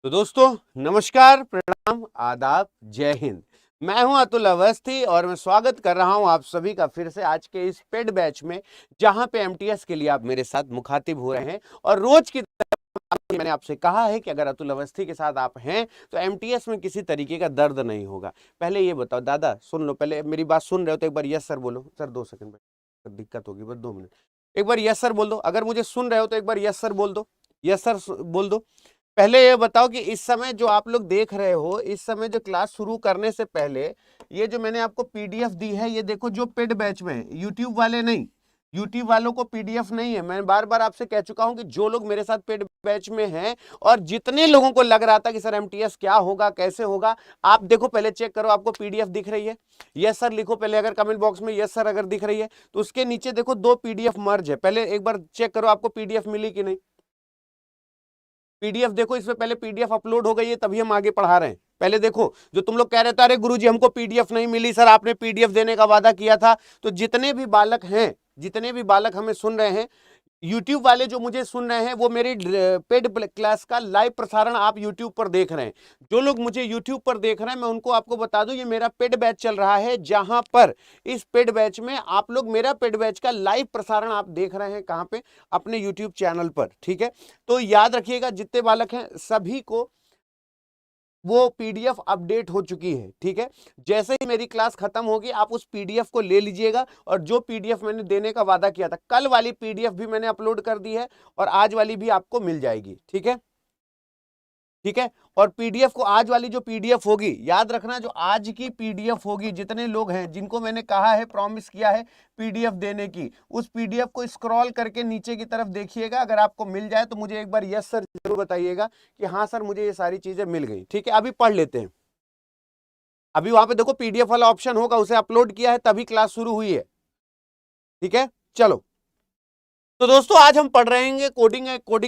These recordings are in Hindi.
तो दोस्तों नमस्कार, प्रणाम, आदाब, जय हिंद। मैं हूं अतुल अवस्थी और मैं स्वागत कर रहा हूं आप सभी का फिर से आज के इस पेड बैच में, जहां पे एमटीएस के लिए आप मेरे साथ मुखातिब हो रहे हैं। और रोज की तरह मैंने आपसे कहा है कि अगर अतुल अवस्थी के साथ आप हैं तो एमटीएस में किसी तरीके का दर्द नहीं होगा। पहले ये बताओ दादा, सुन लो, पहले मेरी बात सुन रहे हो तो एक बार यस सर बोलो। सर 2 सेकंड में दिक्कत होगी, बस 2 मिनट। एक बार यस सर बोल दो। अगर मुझे सुन रहे हो तो एक बार यस सर बोल दो। यस सर बोल दो। पहले ये बताओ कि इस समय जो आप लोग देख रहे हो, इस समय जो क्लास शुरू करने से पहले ये जो मैंने आपको पीडीएफ दी है, ये देखो, जो पेड बैच में है, यूट्यूब वाले नहीं। यूट्यूब वालों को पीडीएफ नहीं है। मैं बार बार आपसे कह चुका हूं कि जो लोग मेरे साथ पेड बैच में हैं और जितने लोगों को लग रहा था कि सर एमटीएस क्या होगा, कैसे होगा, आप देखो, पहले चेक करो आपको पीडीएफ दिख रही है। यस सर लिखो पहले, अगर कमेंट बॉक्स में यस सर अगर दिख रही है तो उसके नीचे देखो 2 पीडीएफ मर्ज है। पहले एक बार चेक करो आपको पीडीएफ मिली कि नहीं। पीडीएफ देखो, इसमें पहले पीडीएफ अपलोड हो गई है, तभी हम आगे पढ़ा रहे हैं। पहले देखो, जो तुम लोग कह रहे थे अरे गुरुजी हमको पीडीएफ नहीं मिली, सर आपने पीडीएफ देने का वादा किया था। तो जितने भी बालक हैं, जितने भी बालक हमें सुन रहे हैं, यूट्यूब वाले जो मुझे सुन रहे हैं, वो मेरी पेड क्लास का लाइव प्रसारण आप यूट्यूब पर देख रहे हैं। जो लोग मुझे यूट्यूब पर देख रहे हैं, मैं उनको आपको बता दूं, ये मेरा पेड बैच चल रहा है, जहां पर इस पेड बैच में आप लोग मेरा पेड बैच का लाइव प्रसारण आप देख रहे हैं। कहां पे? अपने यूट्यूब चैनल पर। ठीक है, तो याद रखिएगा, जितने बालक हैं सभी को वो पीडीएफ अपडेट हो चुकी है। ठीक है, जैसे ही मेरी क्लास खत्म होगी आप उस पीडीएफ को ले लीजिएगा। और जो पीडीएफ मैंने देने का वादा किया था, कल वाली पीडीएफ भी मैंने अपलोड कर दी है और आज वाली भी आपको मिल जाएगी। ठीक है, ठीक है। और पीडीएफ को, आज वाली जो पीडीएफ होगी, याद रखना, जो आज की पीडीएफ होगी, जितने लोग हैं जिनको मैंने कहा है, प्रॉमिस किया है पीडीएफ देने की, उस पीडीएफ को स्क्रॉल करके नीचे की तरफ देखिएगा। अगर आपको मिल जाए तो मुझे एक बार यस सर जरूर बताइएगा कि हाँ सर मुझे ये सारी चीजें मिल गई। ठीक है, अभी पढ़ लेते हैं। अभी वहां पे देखो पीडीएफ वाला ऑप्शन होगा, उसे अपलोड किया है तभी क्लास शुरू हुई है। ठीक है, चलो। तो दोस्तों आज हम पढ़ रहे हैं कोडिंग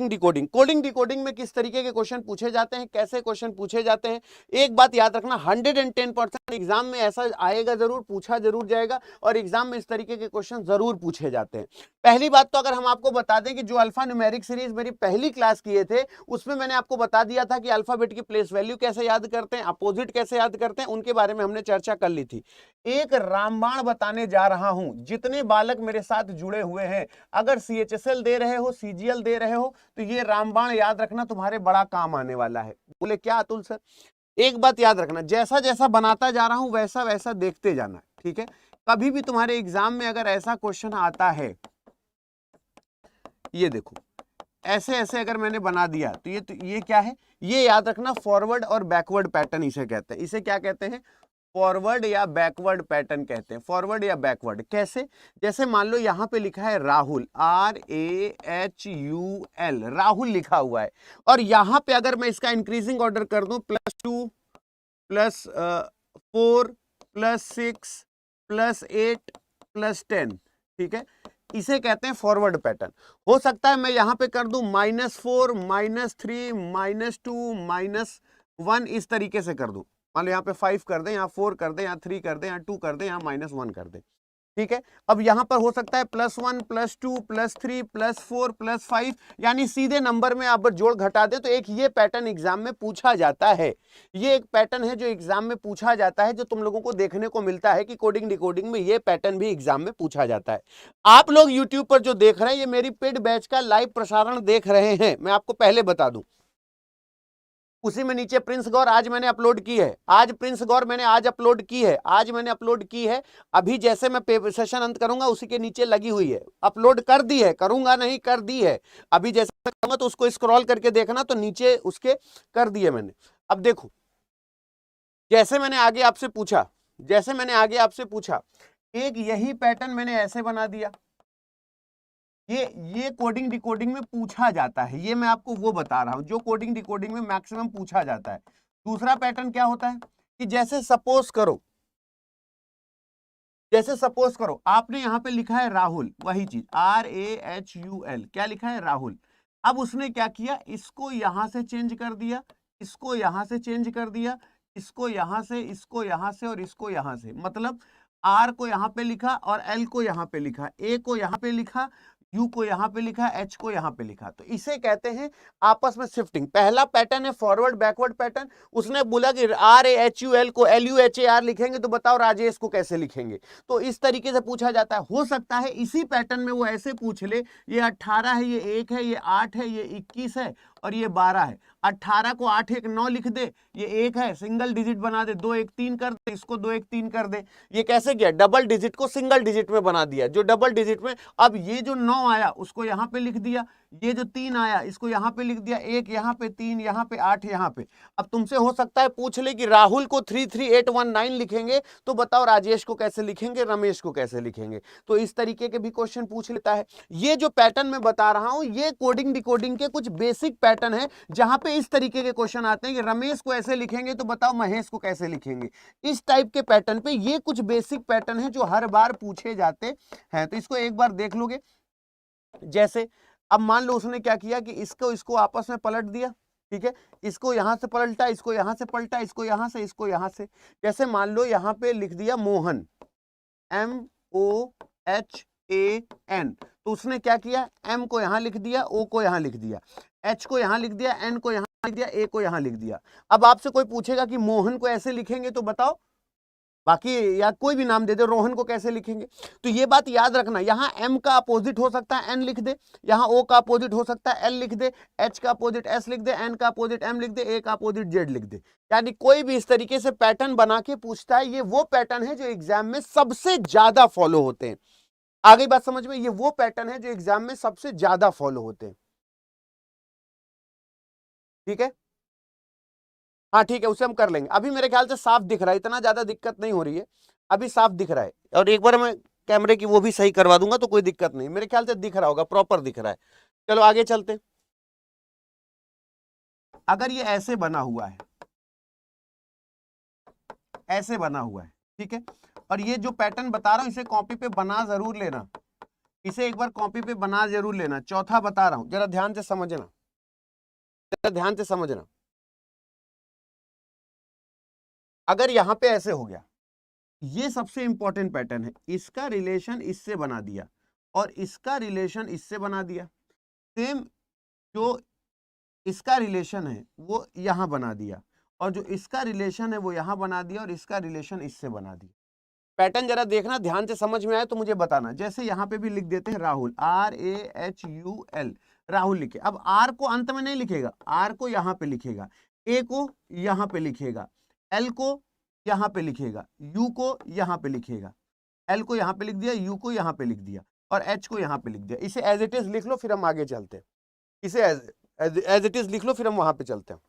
डिकोडिंग। कोडिंग डिकोडिंग में किस तरीके के क्वेश्चन पूछे जाते हैं, कैसे क्वेश्चन पूछे जाते हैं। एक बात याद रखना, 110% एग्जाम में ऐसा आएगा, जरूर पूछा जरूर जाएगा और एग्जाम में इस तरीके के क्वेश्चन जरूर पूछे जाते हैं। पहली बात तो अगर हम आपको बता दें कि जो अल्फा न्यूमेरिक सीरीज मेरी पहली क्लास किए थे, उसमें मैंने आपको बता दिया था कि अल्फाबेट की प्लेस वैल्यू कैसे याद करते हैं, अपोजिट कैसे याद करते हैं, उनके बारे में हमने चर्चा कर ली थी। एक रामबाण बताने जा रहा हूं, जितने बालक मेरे साथ जुड़े हुए हैं, अगर सीएचएसएल दे रहे हो, सीजीएल दे रहे हो, तो ये रामबाण याद रखना तुम्हारे बड़ा काम आने वाला है। बोले क्या अतुल सर? एक बात याद रखना, जैसा जैसा बनाता जा रहा हूं वैसा वैसा देखते जाना। ठीक है, कभी भी तुम्हारे एग्जाम में अगर ऐसा क्वेश्चन आता है, ये देखो, ऐसे ऐसे अगर मैंने बना दिया तो ये क्या है, ये याद रखना, फॉरवर्ड और बैकवर्ड पैटर्न इसे कहते हैं। इसे क्या कहते हैं? फॉरवर्ड या बैकवर्ड पैटर्न कहते हैं। फॉरवर्ड या बैकवर्ड कैसे? जैसे मान लो यहां पे लिखा है राहुल, RAHUL, राहुल लिखा हुआ है, और यहां पे अगर मैं इसका इंक्रीजिंग ऑर्डर कर दूं, +2 +4 +6 +8 +10, ठीक है, इसे कहते हैं फॉरवर्ड पैटर्न। हो सकता है मैं यहां पे कर दूं -4 -3 -2 -1, इस तरीके से कर दूं। मान लो यहाँ पे 5 कर दें, यहाँ 4 कर दें, यहाँ 3 कर दें, यहाँ 2 कर दें, यहाँ -1 कर दें। ठीक है, अब यहां पर हो सकता है +1 +2 +3 +4 +5, यानी सीधे नंबर में आप जोड़ घटा दे, तो एक ये पैटर्न एग्जाम में पूछा जाता है। ये एक पैटर्न है जो एग्जाम में पूछा जाता है, जो तुम लोगों को देखने को मिलता है कि कोडिंग डिकोडिंग में ये पैटर्न भी एग्जाम में पूछा जाता है। आप लोग यूट्यूब पर जो देख रहे हैं, ये मेरी पेड बैच का लाइव प्रसारण देख रहे हैं। मैं आपको पहले बता दूं, उसी में नीचे प्रिंस गौर आज मैंने अपलोड की है, आज प्रिंस गौर मैंने आज अपलोड की है, आज मैंने अपलोड की है। अभी जैसे मैं सेशन अंत करूंगा उसी के नीचे लगी हुई है, अपलोड कर दी है, करूंगा नहीं, कर दी है। अभी जैसे करूंगा तो उसको स्क्रॉल करके देखना, तो नीचे उसके कर दिए मैंने। अब देखो, जैसे मैंने आगे आपसे पूछा, जैसे मैंने आगे आपसे पूछा, एक यही पैटर्न मैंने ऐसे बना दिया। ये कोडिंग डिकोडिंग में पूछा जाता है, ये मैं आपको वो बता रहा हूं जो कोडिंग डिकोडिंग में मैक्सिमम पूछा जाता है। दूसरा पैटर्न क्या होता है कि जैसे सपोज करो, जैसे सपोज करो आपने यहां पे लिखा है राहुल, वही चीज RAHUL, क्या लिखा है? राहुल। अब उसने क्या किया, इसको यहां से चेंज कर दिया, इसको यहां से चेंज कर दिया, इसको यहां से, इसको यहां से और इसको यहां से, मतलब R को यहां पे लिखा और L को यहां पे लिखा, A को यहां पे लिखा, U को यहां पे लिखा, H को यहां पे लिखा, तो इसे कहते हैं आपस में शिफ्टिंग। पहला पैटर्न है फॉरवर्ड बैकवर्ड पैटर्न। उसने बोला कि RAHUL को LUHAR लिखेंगे, तो बताओ राजेश को कैसे लिखेंगे। तो इस तरीके से पूछा जाता है। हो सकता है इसी पैटर्न में वो ऐसे पूछ ले, ये 18 है, ये 1 है, ये 8 है, ये 21 है और ये 12 है। 18 को 8 1 9 लिख दे, ये 1 है, सिंगल डिजिट बना दे, 2 1 3 कर दे, इसको 2 1 3 कर दे। ये कैसे किया, डबल डिजिट को सिंगल डिजिट में बना दिया, जो डबल डिजिट में। अब ये जो 9 आया उसको यहां पे लिख दिया, ये जो 3 आया इसको यहां पे लिख दिया, 1 यहां पे, 3 यहां पे, 8 यहां पे। अब तुमसे हो सकता है पूछ ले कि राहुल को 33819 लिखेंगे, तो बताओ राजेश को कैसे लिखेंगे, रमेश को कैसे लिखेंगे। तो इस तरीके के भी क्वेश्चन पूछ लेता है। ये जो पैटर्न मैं बता रहा हूं, ये कोडिंग डिकोडिंग के कुछ बेसिक पैटर्न है, जहां पे इस तरीके के क्वेश्चन आते हैं कि रमेश को ऐसे लिखेंगे तो बताओ महेश को कैसे लिखेंगे। इस टाइप के पैटर्न पे ये कुछ बेसिक पैटर्न है जो हर बार पूछे जाते हैं। तो इसको एक बार देख लोगे। जैसे अब मान लो उसने क्या किया कि इसको आपस में पलट दिया, ठीक है, इसको यहां से पलटा, इसको यहां से पलटा, इसको यहां से, इसको यहां से। जैसे मान लो यहां पे लिख दिया मोहन, MOHAN, तो उसने क्या किया, M को यहां लिख दिया, O को यहां लिख दिया, H को यहां लिख दिया, N को यहां लिख दिया, A को यहां लिख दिया। अब आपसे कोई पूछेगा कि मोहन को ऐसे लिखेंगे, तो बताओ, बाकी या कोई भी नाम दे दे, रोहन को कैसे लिखेंगे। तो ये बात याद रखना, यहां M का अपोजिट हो सकता है N लिख दे, यहां O का अपोजिट हो सकता है L लिख दे, H का अपोजिट S लिख दे, N का अपोजिट M लिख दे, A का अपोजिट Z लिख दे। यानी कोई भी इस तरीके से पैटर्न बना के पूछता है। ये वो पैटर्न है जो एग्जाम में सबसे ज्यादा फॉलो होते हैं। आ गई बात समझ में, ये वो पैटर्न है जो एग्जाम में सबसे ज्यादा फॉलो होते हैं। ठीक है, हाँ ठीक है, उसे हम कर लेंगे। अभी मेरे ख्याल से साफ दिख रहा है, इतना ज्यादा दिक्कत नहीं हो रही है, अभी साफ दिख रहा है। और एक बार मैं कैमरे की वो भी सही करवा दूंगा तो कोई दिक्कत नहीं, मेरे ख्याल से दिख रहा होगा, प्रॉपर दिख रहा है। चलो आगे चलते। अगर ये ऐसे बना हुआ है, ऐसे बना हुआ है, ठीक है, और ये जो पैटर्न बता रहा हूं इसे कॉपी पे बना जरूर लेना, इसे एक बार कॉपी पे बना जरूर लेना। चौथा बता रहा हूं, जरा ध्यान से समझना, जरा ध्यान से समझना। अगर यहां पे ऐसे हो गया, ये सबसे इंपॉर्टेंट पैटर्न है, इसका रिलेशन इससे बना दिया और इसका रिलेशन इससे बना दिया, सेम जो इसका रिलेशन है वो यहां बना दिया और जो इसका रिलेशन है वो यहां बना दिया और इसका रिलेशन इससे बना दिया। पैटर्न जरा देखना, ध्यान से समझ में आए तो मुझे बताना। जैसे यहां पे भी लिख देते हैं राहुल, RAHUL, राहुल लिखे। अब R को अंत में नहीं लिखेगा, R को यहां पे लिखेगा, A को यहां पे लिखेगा, L को यहां पे लिखेगा, U को यहां पे लिखेगा, L को यहां पे लिख दिया, U को यहां पे लिख दिया और H को यहां पे लिख दिया। इसे एज इट इज लिख लो, फिर हम आगे चलते हैं। इसे एज इट इज लिख लो, फिर हम वहां पे चलते हैं।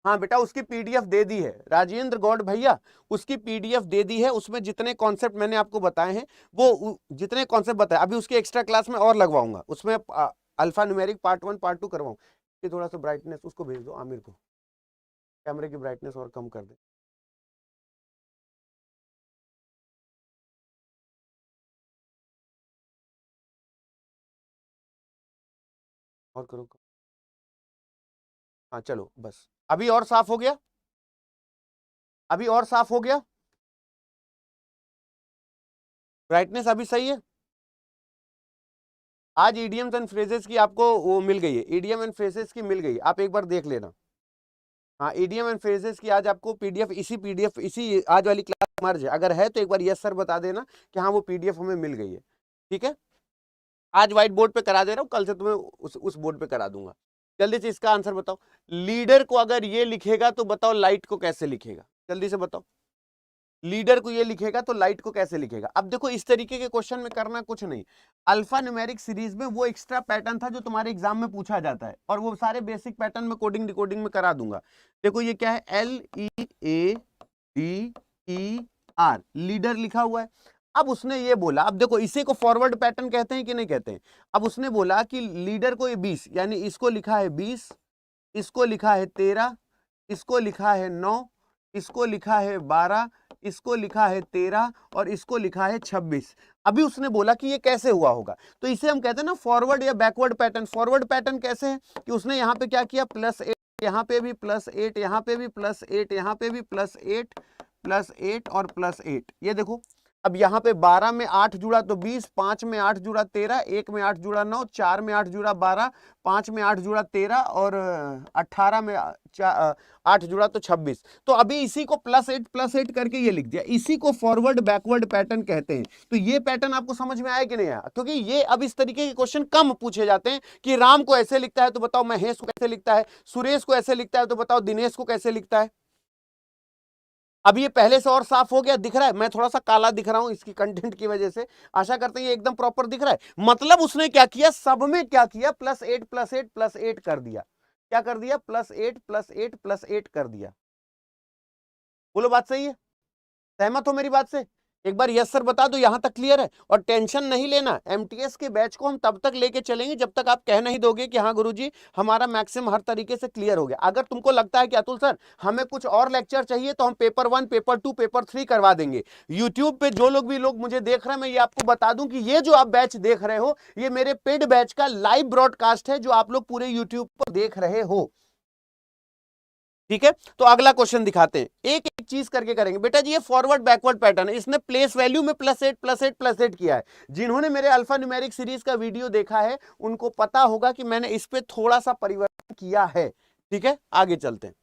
हाँ बेटा, उसकी पीडीएफ दे दी है राजेंद्र गौड़ भैया, उसकी पीडीएफ दे दी है। उसमें जितने कॉन्सेप्ट मैंने आपको बताए हैं, वो जितने कॉन्सेप्ट बताए, अभी उसके एक्स्ट्रा क्लास में और लगवाऊंगा, उसमें अल्फा न्यूमेरिक पार्ट 1 पार्ट 2 करवाऊं। ये थोड़ा सा ब्राइटनेस उसको भेज दो, आमिर को, कैमरे की ब्राइटनेस और कम कर दे। और करो। हाँ चलो बस, अभी और साफ हो गया, अभी और साफ हो गया, ब्राइटनेस अभी सही है। आज ईडियम्स एंड फ्रेजेस की आपको वो मिल गई है, ईडियम एंड फ्रेजेस की मिल गई, आप एक बार देख लेना। हाँ, ईडियम एंड फ्रेजेस की आज आपको पीडीएफ, इसी आज वाली क्लास मर्ज है। अगर है तो एक बार यस सर बता देना कि हाँ वो पीडीएफ हमें मिल गई है। ठीक है, आज व्हाइट बोर्ड पे करा दे रहा हूँ, कल से तुम्हें उस बोर्ड पे करा दूंगा। जल्दी से इसका आंसर बताओ। लीडर को अगर ये लिखेगा तो बताओ लाइट को कैसे लिखेगा, जल्दी से बताओ। लीडर को ये लिखेगा तो लाइट को कैसे लिखेगा। अब देखो इस तरीके के क्वेश्चन में करना कुछ नहीं, अल्फा न्यूमेरिक सीरीज में वो एक्स्ट्रा पैटर्न था जो तुम्हारे एग्जाम में पूछा जाता है, और वो सारे बेसिक पैटर्न में कोडिंग डिकोडिंग में करा दूंगा। देखो ये क्या है, LEADER, लीडर लिखा हुआ है। अब उसने ये बोला, अब देखो इसी को फॉरवर्ड पैटर्न कहते हैं कि नहीं कहते हैं। अब उसने बोला कि लीडर को ये 20, यानी इसको लिखा है 20, इसको लिखा है 13, इसको लिखा है 9, इसको लिखा है 12, इसको लिखा है 13 और इसको लिखा है 26। अभी उसने बोला कि ये कैसे हुआ होगा, तो इसे हम कहते हैं ना फॉरवर्ड या बैकवर्ड पैटर्न। फॉरवर्ड पैटर्न कैसे है कि उसने यहाँ पे क्या किया, +8, यहाँ पे भी +8, यहाँ पे भी +8, यहाँ पे भी +8 और +8। ये देखो अब यहाँ पे 12 में 8 जुड़ा तो 20, 5 में 8 जुड़ा 13, 1 में 8 जुड़ा 9, 4 में 8 जुड़ा 12, 5 में 8 जुड़ा 13 और 18 में 8 जुड़ा तो 26। तो अभी इसी को +8 करके ये लिख दिया। इसी को फॉरवर्ड बैकवर्ड पैटर्न कहते हैं। तो ये पैटर्न आपको समझ में आया कि नहीं आया? क्योंकि ये अब इस तरीके के क्वेश्चन कम पूछे जाते हैं कि राम को ऐसे लिखता है तो बताओ महेश को कैसे लिखता है, सुरेश को ऐसे लिखता है तो बताओ दिनेश को कैसे लिखता है। अब ये पहले से और साफ हो गया, दिख रहा है? मैं थोड़ा सा काला दिख रहा हूं इसकी कंटेंट की वजह से, आशा करते हैं ये एकदम प्रॉपर दिख रहा है। मतलब उसने क्या किया, सब में क्या किया, +8 कर दिया। क्या कर दिया? +8 कर दिया। बोलो बात सही है? सहमत हो मेरी बात से? एक बार यस सर बता दो, यहां तक क्लियर है? और टेंशन नहीं लेना, एमटीएस के बैच को हम तब तक लेके चलेंगे जब तक आप कह नहीं दोगे कि हाँ गुरुजी हमारा मैक्सिमम हर तरीके से क्लियर हो गया। अगर तुमको लगता है कि अतुल सर हमें कुछ और लेक्चर चाहिए तो हम पेपर 1, पेपर 2, पेपर 3 करवा देंगे। यूट्यूब पे जो लोग मुझे देख रहे हैं, मैं ये आपको बता दूं कि ये जो आप बैच देख रहे हो ये मेरे पेड बैच का लाइव ब्रॉडकास्ट है जो आप लोग पूरे यूट्यूब पर देख रहे हो। ठीक है, तो अगला क्वेश्चन दिखाते हैं, एक एक चीज करके करेंगे। बेटा जी ये फॉरवर्ड बैकवर्ड पैटर्न है, इसने प्लेस वैल्यू में +8 किया है। जिन्होंने मेरे अल्फा न्यूमेरिक सीरीज का वीडियो देखा है उनको पता होगा कि मैंने इस पे थोड़ा सा परिवर्तन किया है। ठीक है, आगे चलते हैं।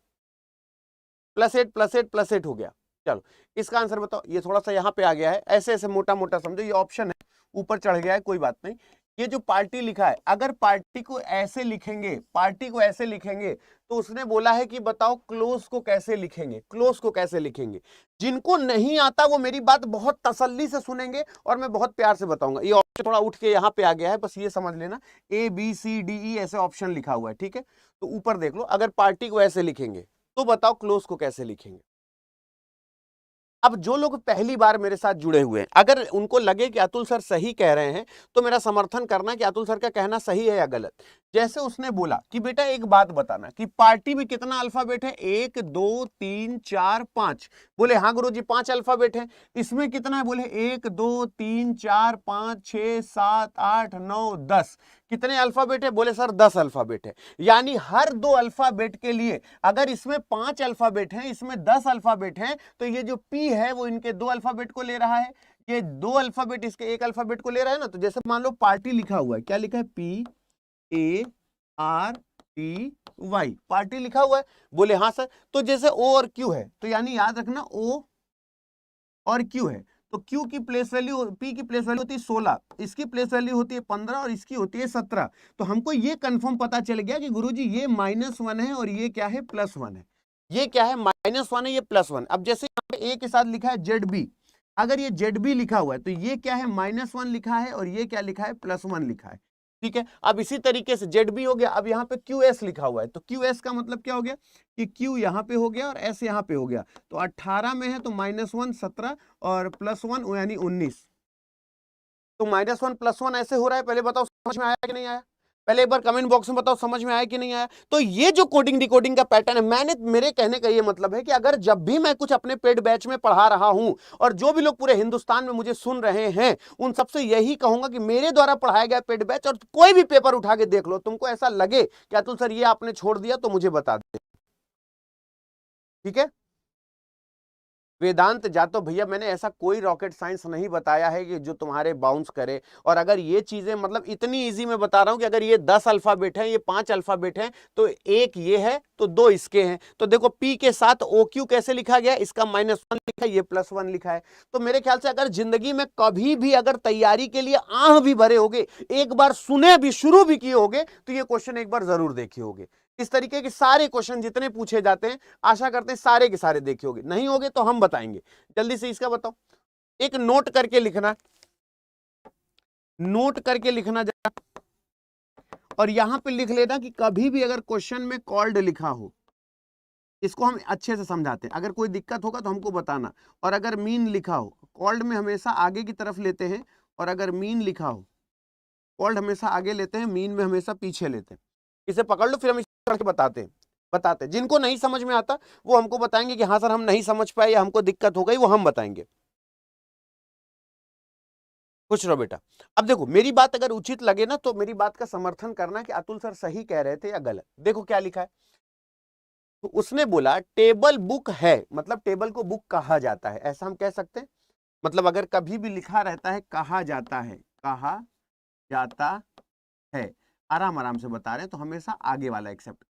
+8 हो गया। चलो इसका आंसर बताओ। ये थोड़ा सा यहां पे आ गया है, ऐसे ऐसे मोटा मोटा समझो, ये ऑप्शन है ऊपर चढ़ गया है, कोई बात नहीं। ये जो पार्टी लिखा है, अगर पार्टी को ऐसे लिखेंगे, पार्टी को ऐसे लिखेंगे तो उसने बोला है कि बताओ क्लोज को कैसे लिखेंगे, क्लोज को कैसे लिखेंगे। जिनको नहीं आता वो मेरी बात बहुत तसल्ली से सुनेंगे और मैं बहुत प्यार से बताऊंगा। ये ऑप्शन थोड़ा उठ के यहाँ पे आ गया है, बस ये समझ लेना ABCDE ऐसे ऑप्शन लिखा हुआ है। ठीक है, तो ऊपर देख लो, अगर पार्टी को ऐसे लिखेंगे तो बताओ क्लोज को कैसे लिखेंगे। अब जो लोग पहली बार मेरे साथ जुड़े हुए हैं, अगर उनको लगे कि अतुल सर सही कह रहे हैं तो मेरा समर्थन करना कि अतुल सर का कहना सही है या गलत। जैसे उसने बोला कि बेटा एक बात बताना कि पार्टी में कितना अल्फाबेट है, 1 2 3 4 5। बोले हाँ गुरुजी 5 अल्फाबेट है। इसमें कितना है? बोले 1 2 3 4 5 6 7 8 9 10। कितने अल्फाबेट है? बोले सर 10 अल्फाबेट है। यानी हर 2 अल्फाबेट के लिए, अगर इसमें 5 अल्फाबेट हैं, इसमें 10 अल्फाबेट हैं, तो ये जो पी है वो इनके 2 अल्फाबेट को ले रहा है, ये 2 अल्फाबेट इसके 1 अल्फाबेट को ले रहा है ना। तो जैसे मान लो पार्टी लिखा हुआ है, क्या लिखा है? PARTY, पार्टी लिखा हुआ है। बोले हाँ सर। तो जैसे O और Q है, तो यानी याद रखना O और Q है, तो Q की प्लेस वैल्यू, P की प्लेस वैल्यू होती है 16, इसकी प्लेस वैल्यू होती है 15 और इसकी होती है 17। तो हमको ये कंफर्म पता चल गया कि गुरुजी ये -1 है और ये क्या है? +1 है। ये क्या है? -1 है, ये +1। अब जैसे यहाँ पे A के साथ लिखा है ZB, अगर ये ZB लिखा हुआ है तो ये क्या है? -1 लिखा है और ये क्या लिखा है? +1 लिखा है। ठीक है, अब इसी तरीके से ZB हो गया। अब यहाँ पे QS लिखा हुआ है, तो QS का मतलब क्या हो गया कि Q यहाँ पे हो गया और S यहाँ पे हो गया। तो 18 में है तो -1 17 और +1 यानी 19। तो -1 +1 ऐसे हो रहा है। पहले बताओ समझ में आया कि नहीं आया? पहले एक बार कमेंट बॉक्स में बताओ समझ में आया कि नहीं आया? तो ये जो कोडिंग डिकोडिंग का पैटर्न है, मेरे कहने का ये मतलब है कि अगर जब भी मैं कुछ अपने पेड बैच में पढ़ा रहा हूं और जो भी लोग पूरे हिंदुस्तान में मुझे सुन रहे हैं उन सबसे यही कहूंगा कि मेरे द्वारा पढ़ाया गया पेड बैच, और कोई भी पेपर उठा के देख लो, तुमको ऐसा लगे कि अतुल सर ये आपने छोड़ दिया तो मुझे बता दे। ठीक है, वेदांत जातो भैया मैंने ऐसा कोई रॉकेट साइंस नहीं बताया है कि जो तुम्हारे बाउंस करे। और अगर ये चीजें मतलब इतनी इजी मैं बता रहा हूं कि अगर ये 10 अल्फाबेट है, ये 5 अल्फाबेट है, तो एक ये है तो 2 इसके हैं। तो देखो P के साथ OQ कैसे लिखा गया? इसका -1 लिखा है, ये +1 लिखा है। तो मेरे ख्याल से अगर जिंदगी में कभी भी अगर तैयारी के लिए आह भी भरे होगे, एक बार सुने भी, शुरू भी किए होगे, तो ये क्वेश्चन एक बार जरूर देखे होगे। इस तरीके के सारे क्वेश्चन जितने पूछे जाते हैं आशा करते हैं सारे के सारे देखे होगे। नहीं होगे तो हम बताएंगे। जल्दी से इसका बताओ, एक नोट करके लिखना, नोट करके लिखना जरा, और यहां पे लिख लेना कि कभी भी अगर क्वेश्चन में कॉल्ड लिखा हो, इसको हम अच्छे से समझाते हैं, अगर कोई दिक्कत होगा तो हमको बताना। और अगर मीन लिखा हो, कॉल्ड में हमेशा आगे की तरफ लेते हैं, और अगर मीन लिखा हो, कॉल्ड हमेशा आगे लेते हैं, मीन में हमेशा पीछे लेते हैं। इसे पकड़ लो, फिर हम करके बताते हैं। जिनको नहीं समझ में आता वो हमको बताएंगे कि हाँ सर हम नहीं समझ पाए या हमको दिक्कत हो गई, वो हम बताएंगे। खुश रहो बेटा। अब देखो मेरी बात अगर उचित लगे ना तो मेरी बात का समर्थन करना कि अतुल सर सही कह रहे थे या गलत। देखो क्या लिखा है, तो उसने बोला टेबल बुक है, मतलब टेबल को बुक कहा जाता है, ऐसा हम कह सकते हैं। मतलब अगर कभी भी लिखा रहता है कहा जाता है, कहा जाता है, आराम आराम से बता रहे हैं, तो हमेशा आगे वाला एक्सेप्ट।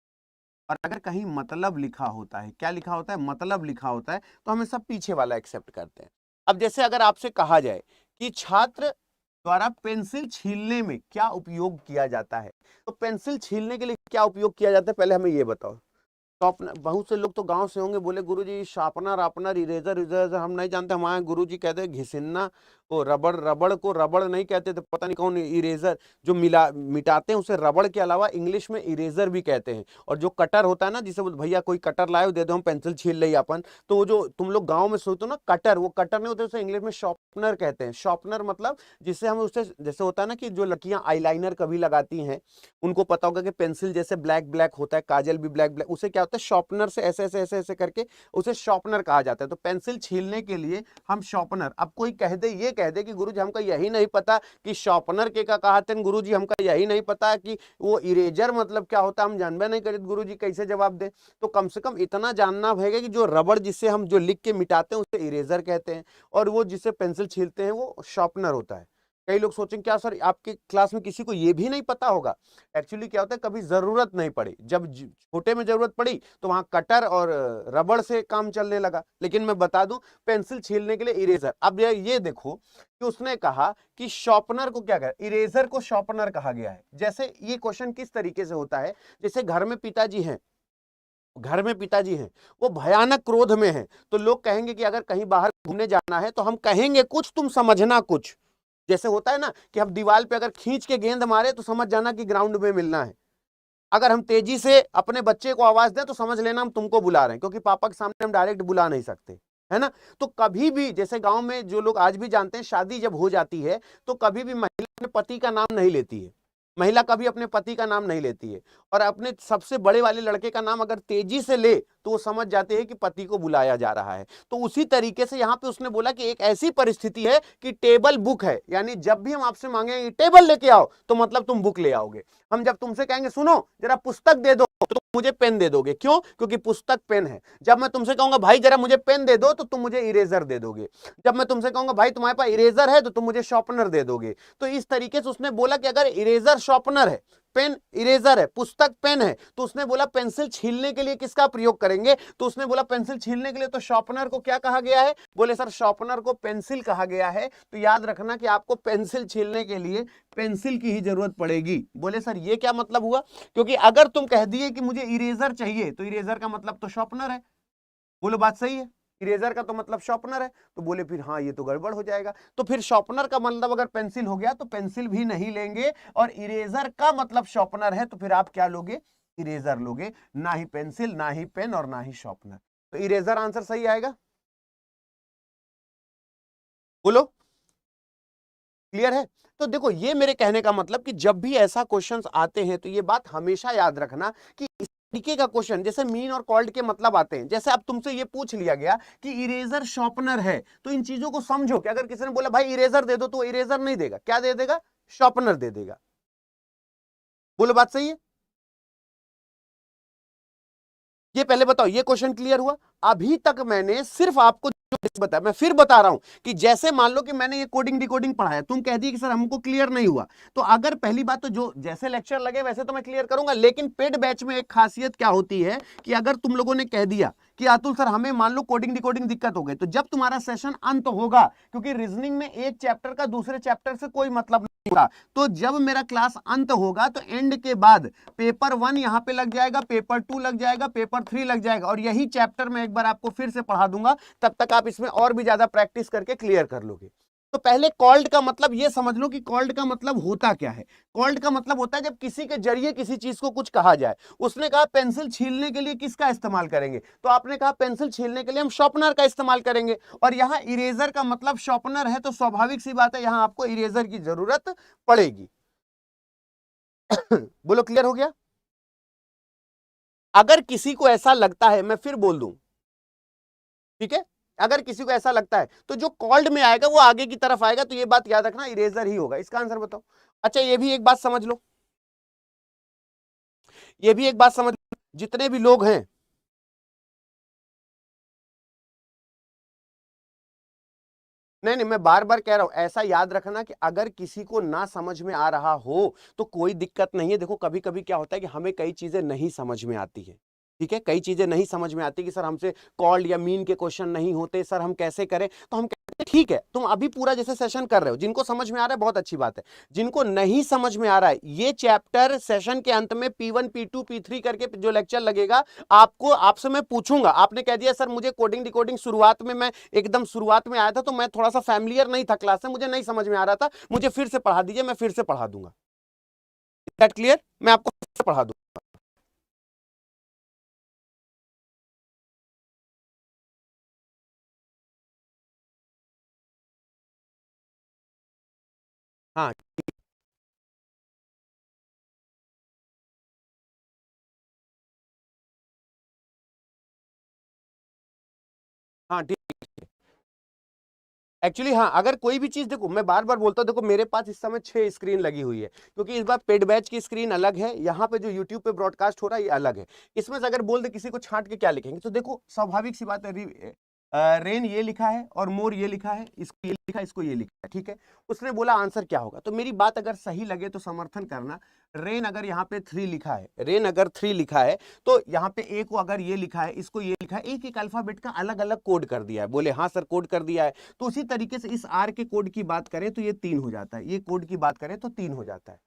और अगर कहीं मतलब लिखा होता है, क्या लिखा होता है, मतलब लिखा होता है, तो हमेशा पीछे वाला एक्सेप्ट करते हैं। अब जैसे अगर आपसे कहा जाए कि छात्र द्वारा पेंसिल छीलने में क्या उपयोग किया जाता है, तो पेंसिल छीलने के लिए क्या उपयोग किया जाता है, पहले हमें ये बताओ। शॉर्पनर, बहुत से लोग तो गांव से होंगे, बोले गुरुजी शार्पनर आपनर इरेजर इरेजर हम नहीं जानते, हमारे गुरुजी कहते हैं घिसन्ना, वो रबड़, रबड़ को रबड़ नहीं कहते थे, पता नहीं कौन इरेजर जो मिटाते हैं उसे रबड़ के अलावा इंग्लिश में इरेजर भी कहते हैं। और जो कटर होता है ना, जिसे भैया कोई कटर लाए दे दो, हम पेंसिल छील ले अपन, तो वो जो तुम लोग गाँव में सोचते हो ना कटर, वो कटर नहीं होते, उसे इंग्लिश में शॉर्पनर कहते हैं। शॉर्पनर मतलब जिससे हम उससे, जैसे होता है ना कि जो लड़कियां आईलाइनर कभी लगाती हैं, उनको पता होगा कि पेंसिल जैसे ब्लैक ब्लैक होता है, काजल भी ब्लैक ब्लैक, उसे क्या होता है शॉर्पनर से ऐसे ऐसे ऐसे ऐसे करके उसे शॉर्पनर कहा जाता है। तो पेंसिल छीलने के लिए हम शॉर्पनर, अब कोई कह दे, ये कह दे कि गुरुजी हमको यही नहीं पता कि शॉर्पनर के का कहते हैं, गुरुजी हमको यही नहीं पता कि वो इरेजर मतलब क्या होता है, हम जानबे नहीं करें, गुरुजी कैसे जवाब दे। तो कम से कम इतना जानना होगा कि जो रबड़ जिससे हम जो लिख के मिटाते हैं उसे इरेजर कहते हैं, और वो जिससे पेंसिल छीलते हैं वो शॉर्पनर होता है। कई लोग सोचेंगे क्या सर आपके क्लास में किसी को ये भी नहीं पता होगा। एक्चुअली क्या होता है, कभी जरूरत नहीं पड़ी, जब छोटे में जरूरत पड़ी तो वहां कटर और रबड़ से काम चलने लगा। लेकिन मैं बता दूं, पेंसिल छीलने के लिए इरेजर। अब ये देखो कि उसने कहा कि शॉर्पनर को क्या कहा, इरेजर को शॉर्पनर कहा गया है। जैसे ये क्वेश्चन किस तरीके से होता है, जैसे घर में पिताजी हैं, घर में पिताजी हैं, वो भयानक क्रोध में हैं, तो लोग कहेंगे कि अगर कहीं बाहर घूमने जाना है तो हम कहेंगे कुछ, तुम समझना कुछ। जैसे होता है ना कि हम दीवार पे अगर खींच के गेंद मारे तो समझ जाना कि ग्राउंड में मिलना है। अगर हम तेजी से अपने बच्चे को आवाज दें तो समझ लेना हम तुमको बुला रहे हैं, क्योंकि पापा के सामने हम डायरेक्ट बुला नहीं सकते, है ना। तो कभी भी, जैसे गांव में जो लोग आज भी जानते हैं, शादी जब हो जाती है तो कभी भी महिला अपने पति का नाम नहीं लेती है, महिला कभी अपने पति का नाम नहीं लेती है। और अपने सबसे बड़े वाले लड़के का नाम अगर तेजी से ले तो वो समझ जाते हैं कि पति को बुलाया जा रहा है। तो उसी तरीके से यहां पे उसने बोला कि एक ऐसी परिस्थिति है कि टेबल बुक है, यानी जब भी हम आपसे मांगेंगे टेबल लेके आओ तो मतलब तुम बुक ले आओगे। हम जब तुमसे कहेंगे सुनो जरा पुस्तक दे दो तो तुम मुझे पेन दे दोगे, क्यों, क्योंकि पुस्तक पेन है। जब मैं तुमसे कहूंगा भाई जरा मुझे पेन दे दो तो तुम मुझे इरेजर दे दोगे। जब मैं तुमसे कहूंगा भाई तुम्हारे पास इरेजर है तो तुम मुझे शॉर्पनर दे दोगे। तो इस तरीके से उसने बोला कि अगर इरेजर शॉर्पनर है, पेन इरेजर है, पुस्तक पेन है, तो उसने बोला पेंसिल छीलने के लिए किसका प्रयोग करेंगे, तो उसने बोला पेंसिल छीलने के लिए तो शॉर्पनर को क्या कहा गया है, बोले सर शॉर्पनर को पेंसिल कहा गया है। तो याद रखना कि आपको पेंसिल छीलने के लिए पेंसिल की ही जरूरत पड़ेगी। बोले सर ये क्या मतलब हुआ, क्योंकि अगर तुम कह दिए कि मुझे इरेजर चाहिए तो इरेजर का मतलब तो शॉर्पनर है। बोलो बात सही है, इरेजर का तो मतलब शॉर्पनर है। तो बोले फिर हाँ ये तो गड़बड़ हो जाएगा, तो फिर शॉर्पनर का मतलब अगर पेंसिल हो गया तो पेंसिल भी नहीं लेंगे, और इरेजर का मतलब शॉर्पनर है तो फिर आप क्या लोगे, इरेजर लोगे, ना ही पेंसिल, ना ही पेन और ना ही शॉर्पनर। तो इरेजर आंसर सही आएगा। बोलो क्लियर है। तो देखो ये मेरे कहने का मतलब कि जब भी ऐसा क्वेश्चंस आते हैं तो ये बात हमेशा याद रखना कि इस तरीके का क्वेश्चन जैसे मीन और कॉल्ड के मतलब आते हैं, जैसे अब तुमसे ये पूछ लिया गया कि इरेजर शॉर्पनर है, तो इन चीजों को समझो कि अगर किसी ने बोला भाई इरेजर दे दो तो इरेजर नहीं देगा, क्या दे देगा, शॉर्पनर दे देगा। बोलो बात सही है। ये पहले बताओ ये क्वेश्चन क्लियर हुआ। अभी तक मैंने सिर्फ आपको जो बताया, मैं फिर बता रहा हूं कि जैसे मान लो कि मैंने ये कोडिंग डिकोडिंग पढ़ाया, तुम कह दी कि सर हमको क्लियर नहीं हुआ, तो अगर पहली बात तो जो जैसे लेक्चर लगे वैसे तो मैं क्लियर करूंगा, लेकिन पेड बैच में एक खासियत क्या होती है कि अगर तुम लोगों ने कह दिया कि अतुल सर हमें मान लो कोडिंग डिकोडिंग दिक्कत हो गई, तो जब तुम्हारा सेशन अंत होगा, क्योंकि रीजनिंग में एक चैप्टर का दूसरे चैप्टर से कोई मतलब नहीं होता, तो जब मेरा क्लास अंत होगा तो एंड के बाद पेपर 1 यहां पे लग जाएगा, पेपर 2 लग जाएगा, पेपर 3 लग जाएगा, और यही चैप्टर मैं एक बार आपको फिर से पढ़ा दूंगा, तब तक आप इसमें और भी ज्यादा प्रैक्टिस करके क्लियर कर लोगे। तो पहले कॉल्ड का मतलब ये समझ लो कि कॉल्ड का मतलब होता क्या है। कॉल्ड का मतलब होता है जब किसी के जरिए किसी चीज को कुछ कहा जाए। उसने कहा पेंसिल छीलने के लिए किसका इस्तेमाल करेंगे, तो आपने कहा पेंसिल छीलने के लिए हम शॉर्पनर का इस्तेमाल करेंगे, और यहां इरेजर का मतलब शॉर्पनर है, तो स्वाभाविक सी बात है यहां आपको इरेजर की जरूरत पड़ेगी। बोलो क्लियर हो गया। अगर किसी को ऐसा लगता है, मैं फिर बोल दूं, ठीक है, अगर किसी को ऐसा लगता है तो जो कॉल्ड में आएगा वो आगे की तरफ आएगा, तो ये बात याद रखना इरेजर ही होगा। इसका आंसर बताओ। अच्छा ये भी एक बात समझ लो, ये भी एक बात समझ लो, जितने भी लोग हैं, नहीं नहीं, मैं बार बार कह रहा हूं, ऐसा याद रखना कि अगर किसी को ना समझ में आ रहा हो तो कोई दिक्कत नहीं है। देखो कभी कभी क्या होता है कि हमें कई चीजें नहीं समझ में आती है, ठीक है, कई चीजें नहीं समझ में आती कि सर हमसे कॉल्ड या मीन के क्वेश्चन नहीं होते, सर हम कैसे करें। तो हम कहते हैं ठीक है, तुम अभी पूरा जैसे सेशन कर रहे हो, जिनको समझ में आ रहा है बहुत अच्छी बात है, जिनको नहीं समझ में आ रहा है ये चैप्टर सेशन के अंत में P1 P2 P3 करके जो लेक्चर लगेगा, आपको आपसे मैं पूछूंगा। आपने कह दिया सर मुझे कोडिंग डिकोडिंग शुरुआत में, मैं एकदम शुरुआत में आया था तो मैं थोड़ा सा फैमिलियर नहीं था क्लास में, मुझे नहीं समझ में आ रहा था, मुझे फिर से पढ़ा दीजिए, मैं फिर से पढ़ा दूंगा। That clear? मैं आपको फिर से पढ़ा दूंगा। हाँ हाँ ठीक। एक्चुअली हाँ, अगर कोई भी चीज, देखो मैं बार बार बोलता हूँ, देखो मेरे पास इस समय 6 स्क्रीन लगी हुई है, क्योंकि इस बार पेड बैच की स्क्रीन अलग है, यहाँ पे जो यूट्यूब पे ब्रॉडकास्ट हो रहा है ये अलग है। इसमें से अगर बोल दे किसी को छांट के क्या लिखेंगे, तो देखो स्वाभाविक सी बात है, रेन ये लिखा है और मोर ये लिखा है, इसको ये लिखा है, इसको ये लिखा है, ठीक है। उसने बोला आंसर क्या होगा, तो मेरी बात अगर सही लगे तो समर्थन करना। रेन अगर यहाँ पे 3 लिखा है, रेन अगर 3 लिखा है, तो यहाँ पे ए को अगर ये लिखा है, इसको ये लिखा है, एक एक अल्फाबेट का अलग अलग कोड कर दिया है। बोले हाँ सर कोड कर दिया है, तो उसी तरीके से इस आर के कोड की बात करें तो ये 3 हो जाता है, ये कोड की बात करें तो 3 हो जाता है,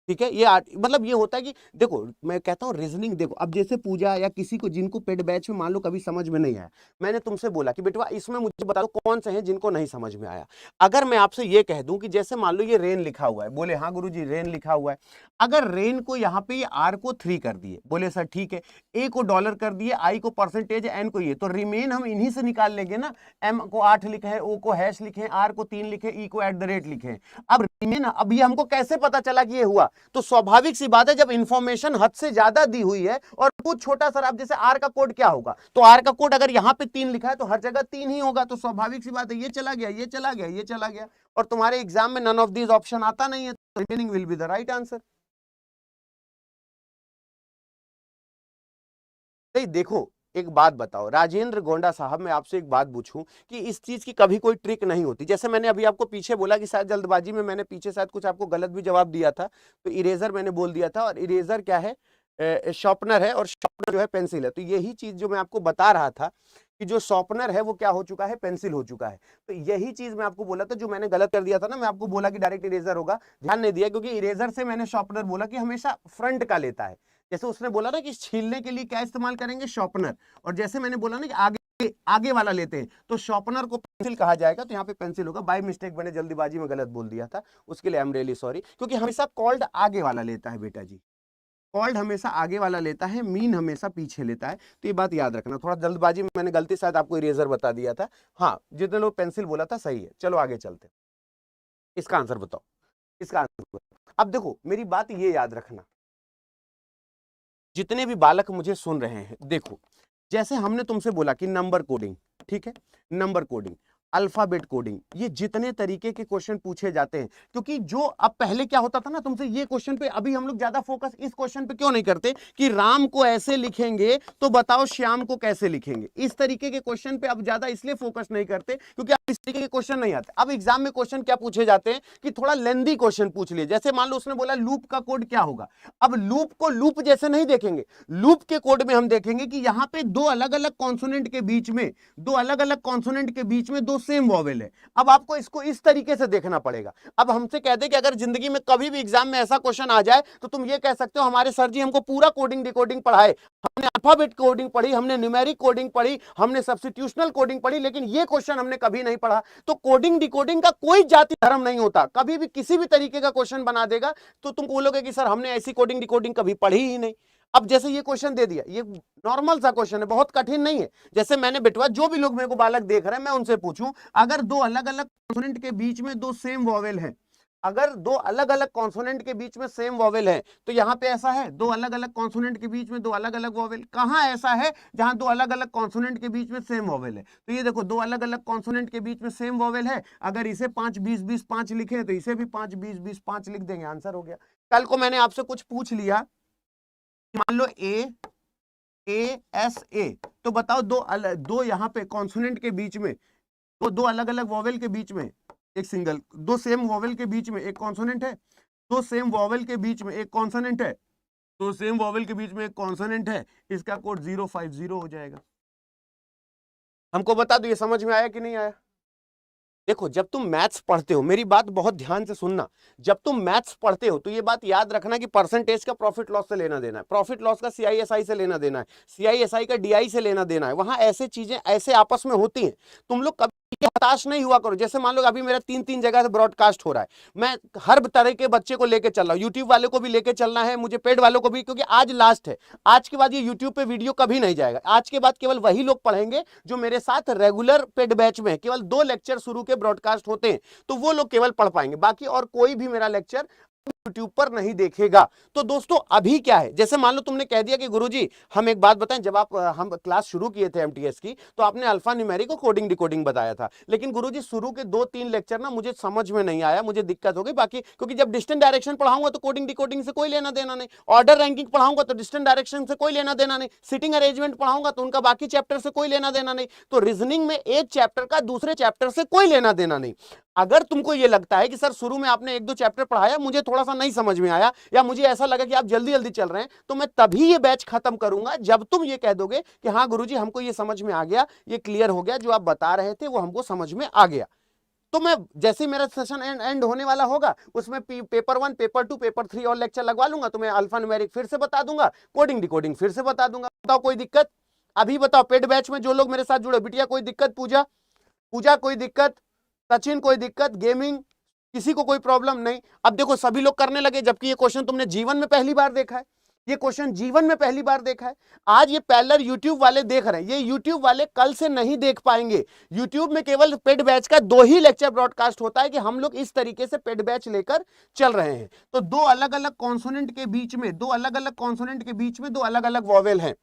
ठीक है। ये मतलब ये होता है कि देखो मैं कहता हूँ रीजनिंग, देखो अब जैसे पूजा या किसी को जिनको पेड बैच में मान लो कभी समझ में नहीं आया, मैंने तुमसे बोला कि बेटवा इसमें मुझे बता दो कौन से हैं जिनको नहीं समझ में आया। अगर मैं आपसे ये कह दूं कि जैसे मान लो ये रेन लिखा हुआ है, बोले हाँ गुरुजी रेन लिखा हुआ है, अगर रेन को यहाँ पे ये आर को 3 कर दिए, बोले सर ठीक है, ए को डॉलर कर दिए, आई को परसेंटेज, एन को ये, तो रिमेन हम इन्हीं से निकाल लेंगे ना। एम को 8 लिखे हैं, ओ को हैश लिखे हैं, आर को 3 लिखे, ई को @ लिखे हैं। अब रिमेन, अब ये हमको कैसे पता चला कि ये हुआ, तो स्वाभाविक सी बात है जब इंफॉर्मेशन हद से ज्यादा दी हुई है और कुछ छोटा सर, अब जैसे आर का कोड क्या होगा, तो आर का कोड अगर यहां पे 3 लिखा है तो हर जगह 3 ही होगा, तो स्वाभाविक सी बात है ये चला गया, ये चला गया, ये चला गया, और तुम्हारे एग्जाम में नन ऑफ दीज ऑप्शन आता नहीं है, तो remaining will be the right answer. देखो एक बात बताओ राजेंद्र गोंडा साहब, मैं आपसे एक बात पूछूं कि इस चीज की कभी कोई ट्रिक नहीं होती, जैसे मैंने अभी आपको पीछे बोला कि शायद जल्दबाजी में मैंने पीछे शायद कुछ आपको गलत भी जवाब दिया था, तो इरेजर मैंने बोल दिया था, और इरेजर क्या है, शॉर्पनर है, और शॉर्पनर जो है पेंसिल है। तो यही चीज जो मैं आपको बता रहा था कि जो शॉर्पनर है वो क्या हो चुका है, पेंसिल हो चुका है। तो यही चीज मैं आपको बोला था, जो मैंने गलत कर दिया था ना, मैं आपको बोला कि डायरेक्ट इरेजर होगा, ध्यान नहीं दिया, क्योंकि इरेजर से मैंने शॉर्पनर बोला कि हमेशा फ्रंट का लेता है। जैसे उसने बोला ना कि छीलने के लिए क्या इस्तेमाल करेंगे, शॉर्पनर, और जैसे मैंने बोला ना कि आगे आगे वाला लेते हैं तो शॉर्पनर को पेंसिल कहा जाएगा, तो यहाँ पे पेंसिल होगा। बाय मिस्टेक मैंने जल्दीबाजी में गलत बोल दिया था, उसके लिए आई एम रियली सॉरी, क्योंकि हमेशा कॉल्ड आगे वाला लेता है बेटा जी, कॉल्ड हमेशा आगे वाला लेता है, मीन हमेशा पीछे लेता है। तो ये बात याद रखना, थोड़ा जल्दबाजी में मैंने गलती शायद आपको इरेजर बता दिया था। हाँ जितने लोग पेंसिल बोला था सही है, चलो आगे चलते। इसका आंसर बताओ, इसका आंसर बताओ। अब देखो मेरी बात ये याद रखना, जितने भी बालक मुझे सुन रहे हैं, देखो जैसे हमने तुमसे बोला कि नंबर कोडिंग, ठीक है, नंबर कोडिंग, अल्फाबेट कोडिंग, ये जितने तरीके के क्वेश्चन पूछे जाते हैं, क्योंकि जो अब पहले क्या होता था ना, तुमसे ये क्वेश्चन पे अभी हम लोग ज्यादा फोकस इस क्वेश्चन पे क्यों नहीं करते कि राम को ऐसे लिखेंगे तो बताओ श्याम को कैसे लिखेंगे, इस तरीके के क्वेश्चन पे अब ज्यादा इसलिए फोकस नहीं करते क्योंकि अब इस तरीके के क्वेश्चन नहीं आते। अब एग्जाम में क्वेश्चन क्या पूछे जाते हैं कि थोड़ा लेंदी क्वेश्चन पूछ लिए, जैसे मान लो उसने बोला लूप का कोड क्या होगा, अब लूप को लूप जैसे नहीं देखेंगे, लूप के कोड में हम देखेंगे कि यहां पे दो अलग अलग कॉन्सोनेंट के बीच में, दो अलग अलग कॉन्सोनेंट के बीच में दो सेम वॉवेल है। अब आपको इसको इस तरीके से देखना पड़ेगा। अब हमसे कह दे कि अगर जिंदगी में कभी भी एग्जाम में ऐसा क्वेश्चन आ जाए तो तुम ये कह सकते हो हमारे सर जी हमको पूरा कोडिंग डिकोडिंग पढ़ाए, हमने अल्फाबेट कोडिंग पढ़ी, हमने न्यूमेरिक कोडिंग पढ़ी, हमने सब्स्टिट्यूशनल कोडिंग पढ़ी, लेकिन ये क्वेश्चन हमने कभी नहीं पढ़ा। तो कोडिंग डिकोडिंग का कोई जाति धर्म नहीं होता, कभी भी किसी भी तरीके का क्वेश्चन बना देगा तो तुम बोलोगे कि सर हमने ऐसी कोडिंग डिकोडिंग कभी पढ़ी ही नहीं। अब जैसे ये क्वेश्चन दे दिया, ये नॉर्मल सा क्वेश्चन है, बहुत कठिन नहीं है। जैसे मैंने बेटवा जो भी लोग मेरे को बालक देख रहे हैं मैं उनसे पूछूं, अगर दो अलग अलग कॉन्सोनेंट के बीच में दो सेम वॉवेल हैं, अगर दो अलग अलग कॉन्सोनेंट के बीच में सेम वॉवेल है, तो यहां पे ऐसा है दो अलग अलग कॉन्सोनेंट के बीच में दो अलग अलग वॉवेल, कहां ऐसा है जहां दो अलग अलग कॉन्सोनेंट के बीच में सेम वॉवेल है। तो ये देखो दो अलग अलग कॉन्सोनेंट के बीच में सेम वॉवेल है, अगर इसे 5 20 20 5 लिखे तो इसे भी 5 20 20 5 लिख देंगे, आंसर हो गया। कल को मैंने आपसे कुछ पूछ लिया, मान लो ए एस ए, तो बताओ दो दो यहाँ पे कॉन्सोनेंट के बीच में दो दो अलग अलग वॉवेल के बीच में एक सिंगल, दो सेम वॉवेल के बीच में एक कॉन्सोनेंट है, दो सेम वॉवेल के बीच में एक कॉन्सोनेंट है, तो सेम वॉवेल के बीच में एक कॉन्सोनेंट है, इसका कोड 050 हो जाएगा। हमको बता दो ये समझ में आया कि नहीं आया? देखो जब तुम मैथ्स पढ़ते हो, मेरी बात बहुत ध्यान से सुनना, जब तुम मैथ्स पढ़ते हो तो ये बात याद रखना कि परसेंटेज का प्रॉफिट लॉस से लेना देना है, प्रॉफिट लॉस का सीआईएसआई से लेना देना है, सीआईएसआई का डीआई से लेना देना है। वहां ऐसे चीजें ऐसे आपस में होती हैं, तुम लोग कभी हताश नहीं हुआ करो। जैसे मान लो अभी मेरा 3-3 जगह से ब्रॉडकास्ट हो रहा है, मैं हर तरह के बच्चे को लेकर चल रहा हूं, यूट्यूब वाले को भी लेकर चलना है, मुझे पेड वालों को भी, क्योंकि आज लास्ट है। आज के बाद ये यूट्यूब पे वीडियो कभी नहीं जाएगा। आज के बाद केवल वही लोग पढ़ेंगे जो मेरे साथ रेगुलर पेड बैच में, केवल 2 लेक्चर शुरू के ब्रॉडकास्ट होते हैं, तो वो लोग केवल पढ़ पाएंगे, बाकी और कोई भी मेरा लेक्चर यूट्यूब पर नहीं देखेगा। तो दोस्तों अभी क्या है, जैसे मान लो तुमने कह दिया कि गुरुजी हम एक बात बताएं, जब हम क्लास शुरू किए थे एमटीएस की, तो आपने अल्फा न्यूमेरिक को कोडिंग डिकोडिंग बताया था, लेकिन गुरुजी शुरू के 2-3 लेक्चर ना मुझे समझ में नहीं आया, मुझे दिक्कत हो गई। बाकी क्योंकि जब डिस्टेंस डायरेक्शन पढ़ाऊंगा तो कोडिंग डिकोडिंग से कोई लेना देना नहीं, ऑर्डर रैंकिंग पढ़ाऊंगा तो डिस्टेंस डायरेक्शन से कोई लेना देना नहीं, सिटिंग अरेंजमेंट पढ़ाऊंगा तो उनका बाकी चैप्टर से कोई लेना देना नहीं, तो रीजनिंग में एक चैप्टर का दूसरे चैप्टर से कोई लेना देना नहीं। अगर तुमको ये लगता है कि सर शुरू में आपने 1-2 चैप्टर पढ़ाया, मुझे थोड़ा सा नहीं समझ में आया, या मुझे ऐसा लगा कि आप जल्दी जल्दी चल रहे हैं, तो मैं तभी ये बैच खत्म करूंगा जब तुम ये कह दोगे कि हाँ गुरुजी हमको ये समझ में आ गया, ये क्लियर हो गया, जो आप बता रहे थे वो हमको समझ में आ गया। तो मैं जैसे ही मेरा सेशन एंड होने वाला होगा, उसमें पेपर 1, पेपर 2, पेपर 3 और लेक्चर लगवा लूंगा, तो मैं अल्फा न्यूमेरिक फिर से बता दूंगा, कोडिंग डिकोडिंग फिर से बता दूंगा। बताओ कोई दिक्कत? अभी बताओ पेड बैच में जो लोग मेरे साथ जुड़े, बिटिया कोई दिक्कत? पूजा पूजा कोई दिक्कत? सचिन कोई दिक्कत? गेमिंग किसी को कोई प्रॉब्लम नहीं? अब देखो सभी लोग करने लगे, जबकि ये क्वेश्चन तुमने जीवन में पहली बार देखा है, ये क्वेश्चन जीवन में पहली बार देखा है। आज ये पैरेलल यूट्यूब वाले देख रहे हैं, ये यूट्यूब वाले कल से नहीं देख पाएंगे। यूट्यूब में केवल पेड बैच का 2 ही लेक्चर ब्रॉडकास्ट होता है, कि हम लोग इस तरीके से पेड बैच लेकर चल रहे हैं। तो 2 अलग अलग कॉन्सोनेंट के बीच में, 2 अलग अलग कॉन्सोनेंट के बीच में 2 अलग अलग वॉवेल हैं।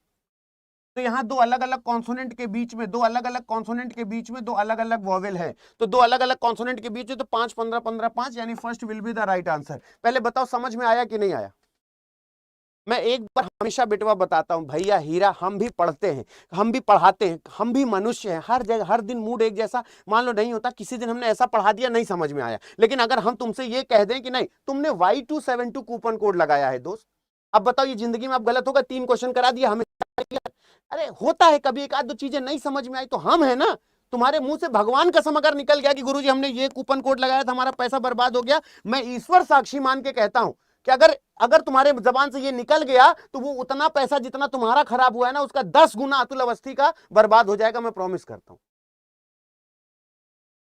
तो यहाँ 2 अलग अलग कॉन्सोनेंट के बीच में, 2 अलग अलग कॉन्सोनेंट के बीच में 2 अलग अलग वॉवेल है। तो 2 अलग अलग कॉन्सोनेंट के बीच में तो 5 15 15 5, यानी first will be the right answer. पहले बताओ समझ में आया कि नहीं आया? मैं एक बार हमेशा बेटवा बताता हूं भैया हीरा, हम भी पढ़ते हैं, हम भी पढ़ाते हैं, हम भी मनुष्य हैं। हर जगह हर दिन मूड एक जैसा मान लो नहीं होता, किसी दिन हमने ऐसा पढ़ा दिया नहीं समझ में आया, लेकिन अगर हम तुमसे ये कह दें कि नहीं तुमने Y272 कूपन कोड लगाया है दोस्त, अब बताओ ये जिंदगी में अब गलत होगा? 3 क्वेश्चन करा दिया हमें, अरे होता है कभी एक आध 2 चीजें नहीं समझ में आई, तो हम है ना, तुम्हारे मुंह से भगवान कसम अगर निकल गया कि गुरुजी हमने ये कूपन कोड लगाया था, हमारा पैसा बर्बाद हो गया, मैं ईश्वर साक्षी मान के कहता हूं कि अगर अगर तुम्हारे जबान से ये निकल गया तो वो उतना पैसा जितना तुम्हारा खराब हुआ है ना, उसका 10 गुना अतुल अवस्थी का बर्बाद हो जाएगा, मैं प्रॉमिस करता हूं।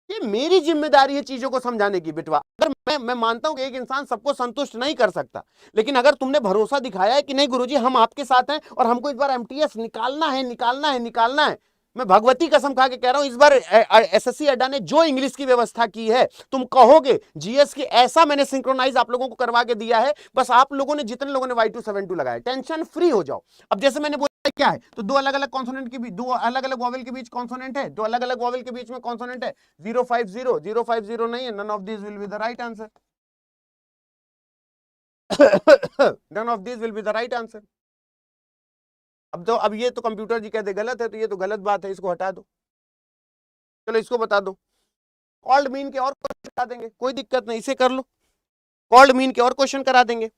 ये मेरी जिम्मेदारी है चीजों को समझाने की बेटवा। अगर मैं मानता हूं कि एक इंसान सबको संतुष्ट नहीं कर सकता, लेकिन अगर तुमने भरोसा दिखाया है कि नहीं गुरुजी हम आपके साथ हैं और हमको इस बार एमटीएस निकालना है निकालना है निकालना है, मैं भगवती कसम खा के कह रहा हूं, इस बार एसएससी अड्डा ने जो इंग्लिश की व्यवस्था की है, तुम कहोगे जीएस की ऐसा मैंने सिंक्रोनाइज आप लोगों को करवा के दिया है, बस आप लोगों ने जितने लोगों ने Y272 लगाया, टेंशन फ्री हो जाओ। अब जैसे मैंने बोला क्या है, तो 2 अलग अलग कॉन्सोनेंट के बीच, 2 अलग अलग वॉवेल के बीच कॉन्सोनेंट है, 2 अलग अलग वॉवेल के बीच में कॉन्सोनेंट है। 050 नहीं है, none of this will be the right answer. None of this will be the right answer. अब ये तो कंप्यूटर जी कहते गलत है, तो ये तो गलत बात है, इसको हटा दो। चलो इसको बता दो, कॉल्ड मीन के और क्वेश्चन करा देंगे, कोई दिक्कत नहीं, इसे कर लो, कॉल्ड मीन के और क्वेश्चन करा देंगे।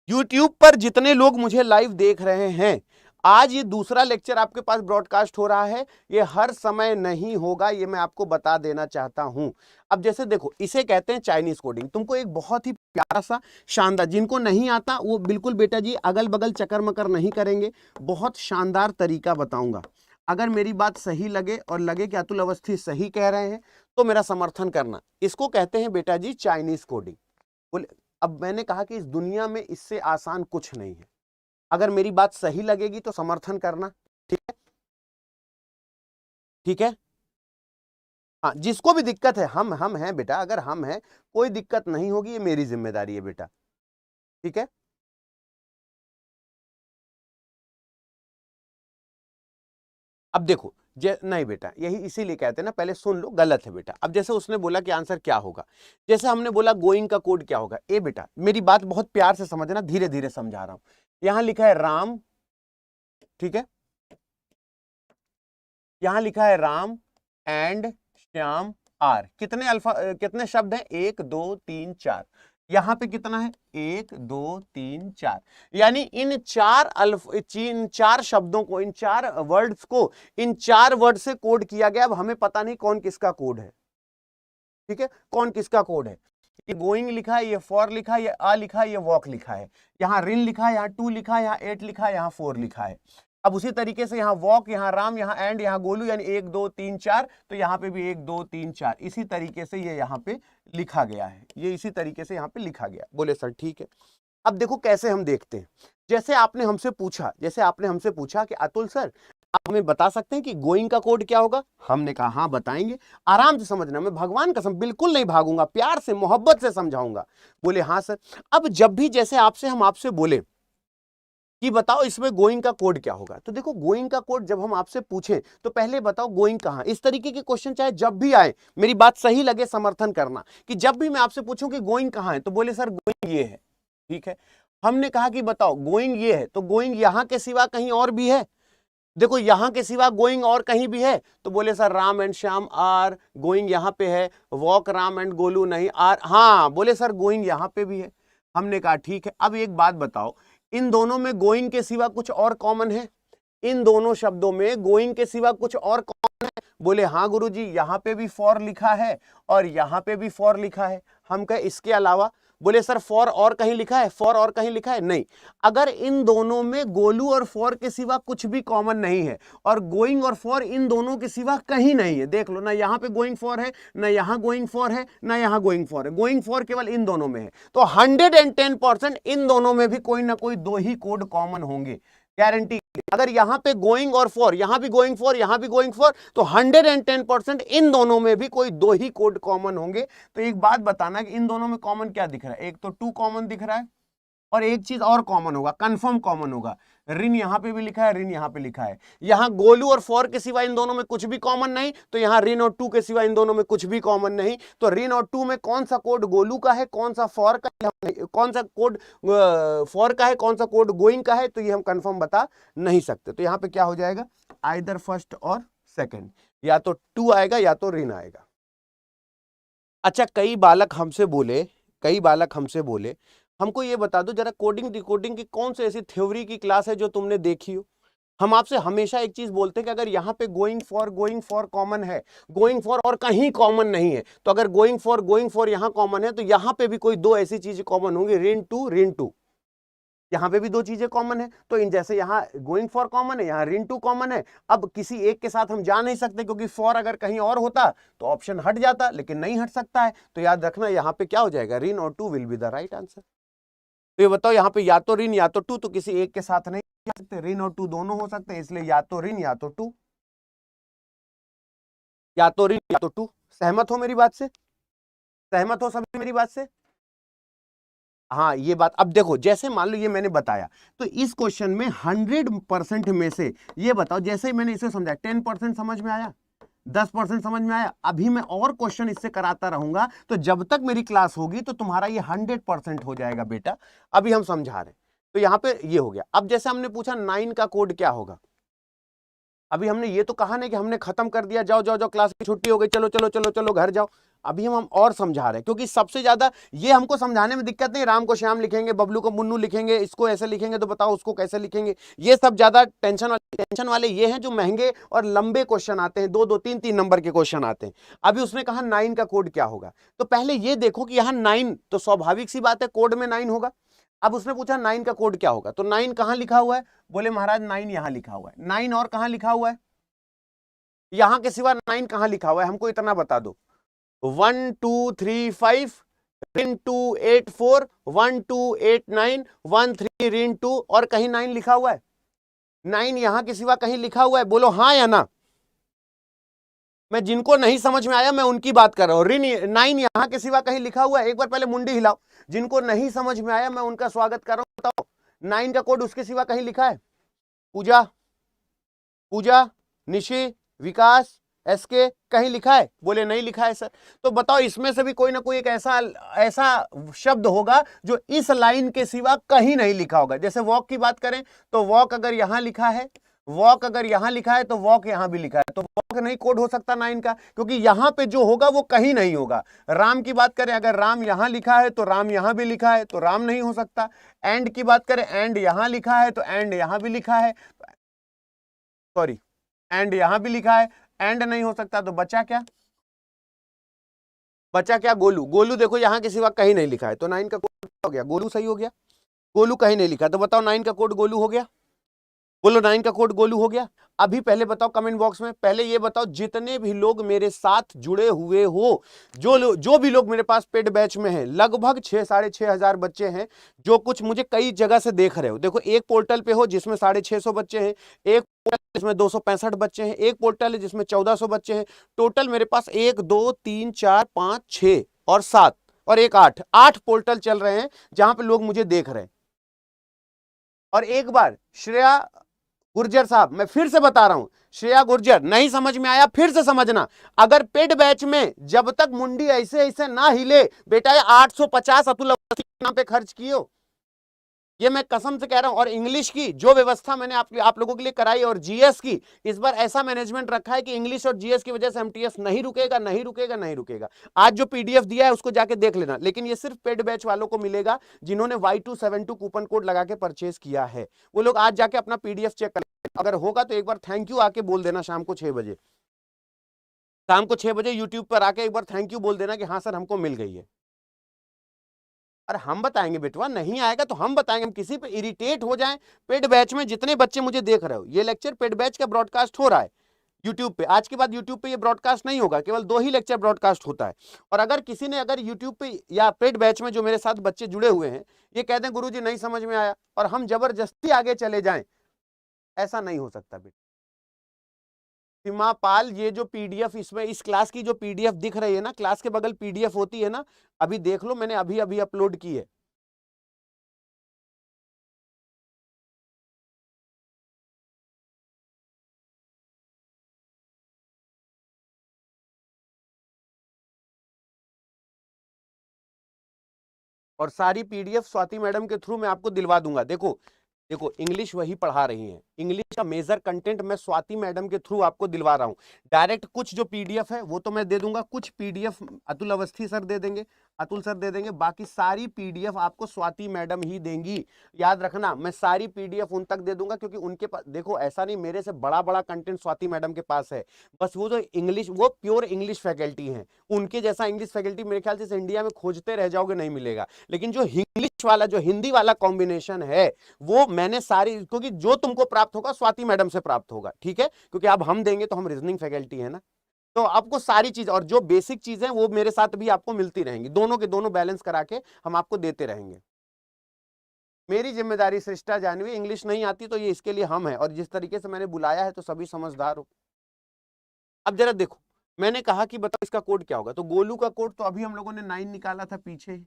यूट्यूब पर जितने लोग मुझे लाइव देख रहे हैं, आज ये दूसरा लेक्चर आपके पास ब्रॉडकास्ट हो रहा है, ये हर समय नहीं होगा, ये मैं आपको बता देना चाहता हूं। अब जैसे देखो, इसे कहते हैं चाइनीज कोडिंग। तुमको एक बहुत ही प्यारा सा शानदार, जिनको नहीं आता वो बिल्कुल बेटा जी अगल बगल चक्कर मकर नहीं करेंगे, बहुत शानदार तरीका बताऊंगा। अगर मेरी बात सही लगे और लगे कि अतुल अवस्थी सही कह रहे हैं तो मेरा समर्थन करना। इसको कहते हैं बेटा जी चाइनीज कोडिंग। बोले अब मैंने कहा कि इस दुनिया में इससे आसान कुछ नहीं है। अगर मेरी बात सही लगेगी तो समर्थन करना, ठीक है? ठीक है, हाँ, जिसको भी दिक्कत है, हम हैं बेटा, अगर हम हैं कोई दिक्कत नहीं होगी, ये मेरी जिम्मेदारी है बेटा, ठीक है? अब देखो नहीं बेटा, यही इसीलिए कहते हैं ना, पहले सुन लो, गलत है बेटा। अब जैसे उसने बोला कि आंसर क्या होगा, जैसे हमने बोला गोइंग का कोड क्या होगा। ए बेटा मेरी बात बहुत प्यार से समझना, धीरे धीरे समझा रहा हूं। यहां लिखा है राम ठीक है, यहां लिखा है राम एंड श्याम आर, कितने शब्द हैं, 1 2 3 4, यहां पे कितना है, 1 2 3 4, यानी इन चार शब्दों को, इन 4 वर्ड्स को, इन 4 वर्ड से कोड किया गया। अब हमें पता नहीं कौन किसका कोड है, ठीक है, कौन किसका कोड है। ये गोइंग लिखा है, ये फॉर लिखा है, ये आ लिखा है, ये वॉक लिखा है, यहाँ रिन लिखा है, यहाँ टू लिखा है, यहाँ 8 लिखा है, यहाँ 4 लिखा है। अब उसी तरीके से यहाँ वॉक, यहाँ राम, यहाँ एंड, यहाँ गोलू, यानी 1 2 3 4, तो यहाँ पे भी 1 2 3 4 इसी तरीके से ये यहाँ पे लिखा गया है, ये इसी तरीके से यहाँ पे लिखा गया। बोले सर ठीक है। अब देखो कैसे हम देखते हैं, जैसे आपने हमसे पूछा कि अतुल सर आप हमें बता सकते हैं कि गोइंग का कोड क्या होगा। हमने कहा हाँ बताएंगे, आराम से समझना, मैं भगवान कसम बिल्कुल नहीं भागूंगा, प्यार से मोहब्बत से समझाऊंगा। बोले हाँ सर। अब जब भी जैसे हम आपसे बोले कि बताओ इसमें गोइंग का कोड क्या होगा, तो देखो गोइंग का कोड जब हम आपसे पूछें तो पहले बताओ गोइंग कहां। इस तरीके के क्वेश्चन चाहे जब भी आए, मेरी बात सही लगे समर्थन करना, कि जब भी मैं आपसे पूछूं कि गोइंग कहां है तो बोले सर गोइंग ये है, ठीक है। हमने कहा कि बताओ गोइंग ये है, तो गोइंग यहां के सिवा कहीं और भी है, देखो यहां के सिवा गोइंग और कहीं भी है, तो बोले sir Ram and Shyam are going यहां पे है, वॉक राम एंड गोलू नहीं आर, हाँ बोले सर गोइंग यहां पे भी है। हमने कहा ठीक है। अब एक बात बताओ, इन दोनों में गोइंग के सिवा कुछ और कॉमन है, इन दोनों शब्दों में गोइंग के सिवा कुछ और कॉमन है। बोले हाँ गुरुजी, यहां पे भी फॉर लिखा है और यहां पे भी फॉर लिखा है। हम कहे इसके अलावा, बोले सर फॉर और कहीं लिखा है, फॉर और कहीं लिखा है, नहीं। अगर इन दोनों में गोलू और फॉर के सिवा कुछ भी कॉमन नहीं है और गोइंग और फॉर इन दोनों के सिवा कहीं नहीं है, देख लो ना यहां पे गोइंग फॉर है, ना यहां गोइंग फॉर है, ना यहां गोइंग फॉर है, गोइंग फॉर केवल इन दोनों में है, तो 110% इन दोनों में भी कोई ना कोई 2 ही कोड कॉमन होंगे, गारंटी। अगर यहां पे गोइंग और फॉर, यहां भी गोइंग फॉर, यहां भी गोइंग फॉर, तो 110% इन दोनों में भी कोई 2 ही कोड कॉमन होंगे। तो एक बात बताना कि इन दोनों में कॉमन क्या दिख रहा है, एक तो 2 कॉमन दिख रहा है और एक चीज और कॉमन होगा, कंफर्म कॉमन होगा, रिन यहां पे भी लिखा है, रिन यहां पे लिखा है। यहां गोलू और फॉर के सिवा इन दोनों में कुछ भी कॉमन नहीं, तो यहां रिन और 2 के सिवा इन दोनों में कुछ भी कॉमन नहीं। तो रिन और 2 में कौन सा कोड गोलू का है, कौन सा फॉर का है, कौन सा कोड फॉर का है, कौन सा कोड गोइंग का है, तो ये हम कंफर्म बता नहीं सकते। तो यहां पे क्या हो जाएगा, आइदर फर्स्ट और सेकंड, या तो 2 आएगा या तो रिन आएगा। अच्छा, कई बालक हमसे बोले हमको ये बता दो जरा कोडिंग डिकोडिंग की कौन सी ऐसी थ्योरी की क्लास है जो तुमने देखी हो। हम आपसे हमेशा एक चीज बोलते हैं कि अगर यहाँ पे गोइंग फॉर कॉमन है, गोइंग फॉर और कहीं कॉमन नहीं है, तो अगर गोइंग फॉर यहाँ कॉमन है तो यहाँ पे भी कोई 2 ऐसी चीजें कॉमन होंगी, रिन टू, यहाँ पे भी 2 चीजें कॉमन है। तो इन जैसे यहाँ गोइंग फॉर कॉमन है, यहाँ रिन टू कॉमन है। अब किसी एक के साथ हम जा नहीं सकते क्योंकि फॉर अगर कहीं और होता तो ऑप्शन हट जाता, लेकिन नहीं हट सकता है, तो याद रखना यहाँ पे क्या हो जाएगा, रिन और 2 will be the right answer. तो ये बताओ यहाँ पे या तो रिन या तो 2, तो किसी एक के साथ नहीं जा सकते, रिन और 2 दोनों हो सकते हैं, इसलिए या तो रिन या तो 2, या तो रिन या तो 2। सहमत हो मेरी बात से, सहमत हो सभी मेरी बात से? हाँ ये बात। अब देखो जैसे मान लो ये मैंने बताया, तो इस क्वेश्चन में 100% में से ये बताओ, जैसे ही मैंने इसे समझाया 10% समझ में आया, 10% समझ में आया। अभी मैं और क्वेश्चन इससे कराता रहूंगा, तो जब तक मेरी क्लास होगी तो तुम्हारा ये 100% हो जाएगा बेटा। अभी हम समझा रहे हैं, तो यहां पे ये हो गया। अब जैसे हमने पूछा 9 का कोड क्या होगा, अभी हमने ये तो कहा नहीं कि हमने खत्म कर दिया, जाओ जाओ जाओ क्लास की छुट्टी हो गई, चलो चलो चलो चलो घर जाओ। अभी हम और समझा रहे हैं, क्योंकि सबसे ज्यादा ये हमको समझाने में दिक्कत नहीं, राम को श्याम लिखेंगे, बबलू को मुन्नू लिखेंगे, इसको ऐसे लिखेंगे तो बताओ उसको कैसे लिखेंगे, ये सब ज्यादा टेंशन वाले ये हैं जो महंगे और लंबे क्वेश्चन आते हैं, 2-2 3-3 नंबर के क्वेश्चन आते हैं। अभी उसने कहा 9 का कोड क्या होगा, तो पहले ये देखो कि यहाँ 9, तो स्वाभाविक सी बात है कोड में 9 होगा। अब उसने पूछा 9 का कोड क्या होगा, तो 9 कहां लिखा हुआ है, बोले महाराज 9 यहां लिखा हुआ है। 9 और कहां लिखा हुआ है, यहां के सिवा 9 कहां लिखा हुआ है, हमको इतना बता दो। 1 2 3 5 रिन 2 8 4 1 2 8 9 1 3 रिन 2, और कहीं 9 लिखा हुआ है, 9 यहां के सिवा कहीं लिखा हुआ है, बोलो हाँ या ना। मैं जिनको नहीं समझ में आया मैं उनकी बात कर रहा हूं, रिन 9 यहां के सिवा कहीं लिखा हुआ है, एक बार पहले मुंडी हिलाओ। जिनको नहीं समझ में आया मैं उनका स्वागत कर रहा हूं, बताओ 9 का कोड उसके सिवा कहीं लिखा है? पूजा, निशी, विकास, एसके, कहीं लिखा है? बोले नहीं लिखा है सर। तो बताओ इसमें से भी कोई ना कोई एक ऐसा शब्द होगा जो इस लाइन के सिवा कहीं नहीं लिखा होगा। जैसे वॉक की बात करें तो वॉक अगर यहां लिखा है वॉक अगर यहां लिखा है तो वॉक यहां भी लिखा है, तो वॉक नहीं कोड हो सकता 9 का, क्योंकि यहां पे जो होगा वो कहीं नहीं होगा। राम की बात करें, अगर राम यहां लिखा है तो राम यहां भी लिखा है, तो राम नहीं हो सकता। एंड की बात करें, एंड यहां लिखा है तो एंड यहां भी लिखा है, सॉरी एंड यहां भी लिखा है, एंड नहीं हो सकता। तो बचा क्या, बचा क्या, गोलू। गोलू देखो यहां के सिवा कहीं नहीं लिखा है, तो 9 का कोड हो गया, गोलू सही हो गया। गोलू कहीं नहीं लिखा, तो बताओ 9 का कोड गोलू हो गया। बोलो 9 का कोड गोलू हो गया। अभी पहले बताओ कमेंट बॉक्स में, पहले ये बताओ जितने भी लोग मेरे साथ जुड़े हुए हो, जो भी लोग मेरे पास पेड बैच में हैं, लगभग 6,500 बच्चे हैं जो कुछ मुझे कई जगह से देख रहे हो। देखो एक पोर्टल पे हो जिसमें 650 बच्चे हैं, एक पोर्टल जिसमें 265 बच्चे हैं, एक पोर्टल है जिसमें 1400 बच्चे हैं। टोटल मेरे पास 1 2 3 4 5 6 और 7 और एक 8 पोर्टल चल रहे हैं जहां पे लोग मुझे देख रहे हैं। और एक बार श्रेया गुर्जर साहब, मैं फिर से बता रहा हूं, श्रेया गुर्जर, नहीं समझ में आया फिर से समझना। अगर पेड बैच में जब तक मुंडी ऐसे ऐसे ना हिले, बेटा ये 850 अतुल अवस्थी के नाम पे खर्च किए, ये मैं कसम से कह रहा हूं। और इंग्लिश की जो व्यवस्था मैंने आप लोगों के लिए कराई, और जीएस की इस बार ऐसा मैनेजमेंट रखा है कि इंग्लिश और जीएस की वजह से एमटीएस नहीं रुकेगा, नहीं रुकेगा, नहीं रुकेगा। आज जो पीडीएफ दिया है उसको जाके देख लेना, लेकिन ये सिर्फ पेड बैच वालों को मिलेगा जिन्होंने Y272 कूपन कोड लगा के परचेज किया है। वो लोग आज जाके अपना पीडीएफ चेक कर, अगर होगा तो एक बार थैंक यू आके बोल देना शाम को 6 बजे, शाम को 6 बजे यूट्यूब पर आके एक बार थैंक यू बोल देना कि हाँ सर हमको मिल गई है। और हम बताएंगे बेटवा, नहीं आएगा तो हम बताएंगे, हम किसी पे इरिटेट हो जाएं। पेड बैच में जितने बच्चे मुझे देख रहे हो, ये लेक्चर पेड बैच का ब्रॉडकास्ट हो रहा है यूट्यूब पे। आज के बाद यूट्यूब पे ये ब्रॉडकास्ट नहीं होगा, केवल 2 ही लेक्चर ब्रॉडकास्ट होता है। और अगर किसी ने अगर यूट्यूब पे या पेड बैच में जो मेरे साथ बच्चे जुड़े हुए हैं, ये कहते हैं गुरुजी नहीं समझ में आया, और हम जबरदस्ती आगे चले जाएं, ऐसा नहीं हो सकता बेटा। सीमा पाल, ये जो पीडीएफ इसमें इस क्लास की जो पीडीएफ दिख रही है ना, क्लास के बगल पीडीएफ होती है ना, अभी देख लो, मैंने अभी अभी अपलोड की है। और सारी पीडीएफ स्वाति मैडम के थ्रू मैं आपको दिलवा दूंगा। देखो देखो, इंग्लिश वही पढ़ा रही हैं, इंग्लिश का मेजर कंटेंट मैं स्वाति मैडम के थ्रू आपको दिलवा रहा हूं। डायरेक्ट कुछ जो पीडीएफ है वो तो मैं दे दूंगा, कुछ पीडीएफ अतुल अवस्थी सर दे देंगे, अतुल सर दे देंगे, बाकी सारी पीडीएफ आपको स्वाति मैडम ही देंगी। याद रखना, मैं सारी पीडीएफ उन तक दे दूंगा, क्योंकि उनके पास देखो ऐसा नहीं मेरे से बड़ा बड़ा कंटेंट स्वाति मैडम के पास है। बस वो जो इंग्लिश, वो प्योर इंग्लिश फैकल्टी है, उनके जैसा इंग्लिश फैकल्टी मेरे ख्याल से इंडिया में खोजते रह जाओगे, नहीं मिलेगा। लेकिन जो इंग्लिश वाला, जो हिंदी वाला कॉम्बिनेशन है, वो मैंने सारी, क्योंकि जो तुमको प्राप्त होगा स्वाति मैडम से प्राप्त होगा, ठीक है, क्योंकि अब हम देंगे तो हम रीजनिंग फैकल्टी है ना, तो आपको सारी चीज और जो बेसिक चीजें वो मेरे साथ भी आपको मिलती रहेंगी, दोनों के दोनों बैलेंस करा के हम आपको देते रहेंगे। मेरी जिम्मेदारी सृष्टा जानवी, इंग्लिश नहीं आती तो ये इसके लिए हम है, और जिस तरीके से मैंने बुलाया है तो सभी समझदार हो। अब जरा देखो, मैंने कहा कि बताओ इसका कोड क्या होगा, तो गोलू का कोड तो अभी हम लोगों ने 9 निकाला था, पीछे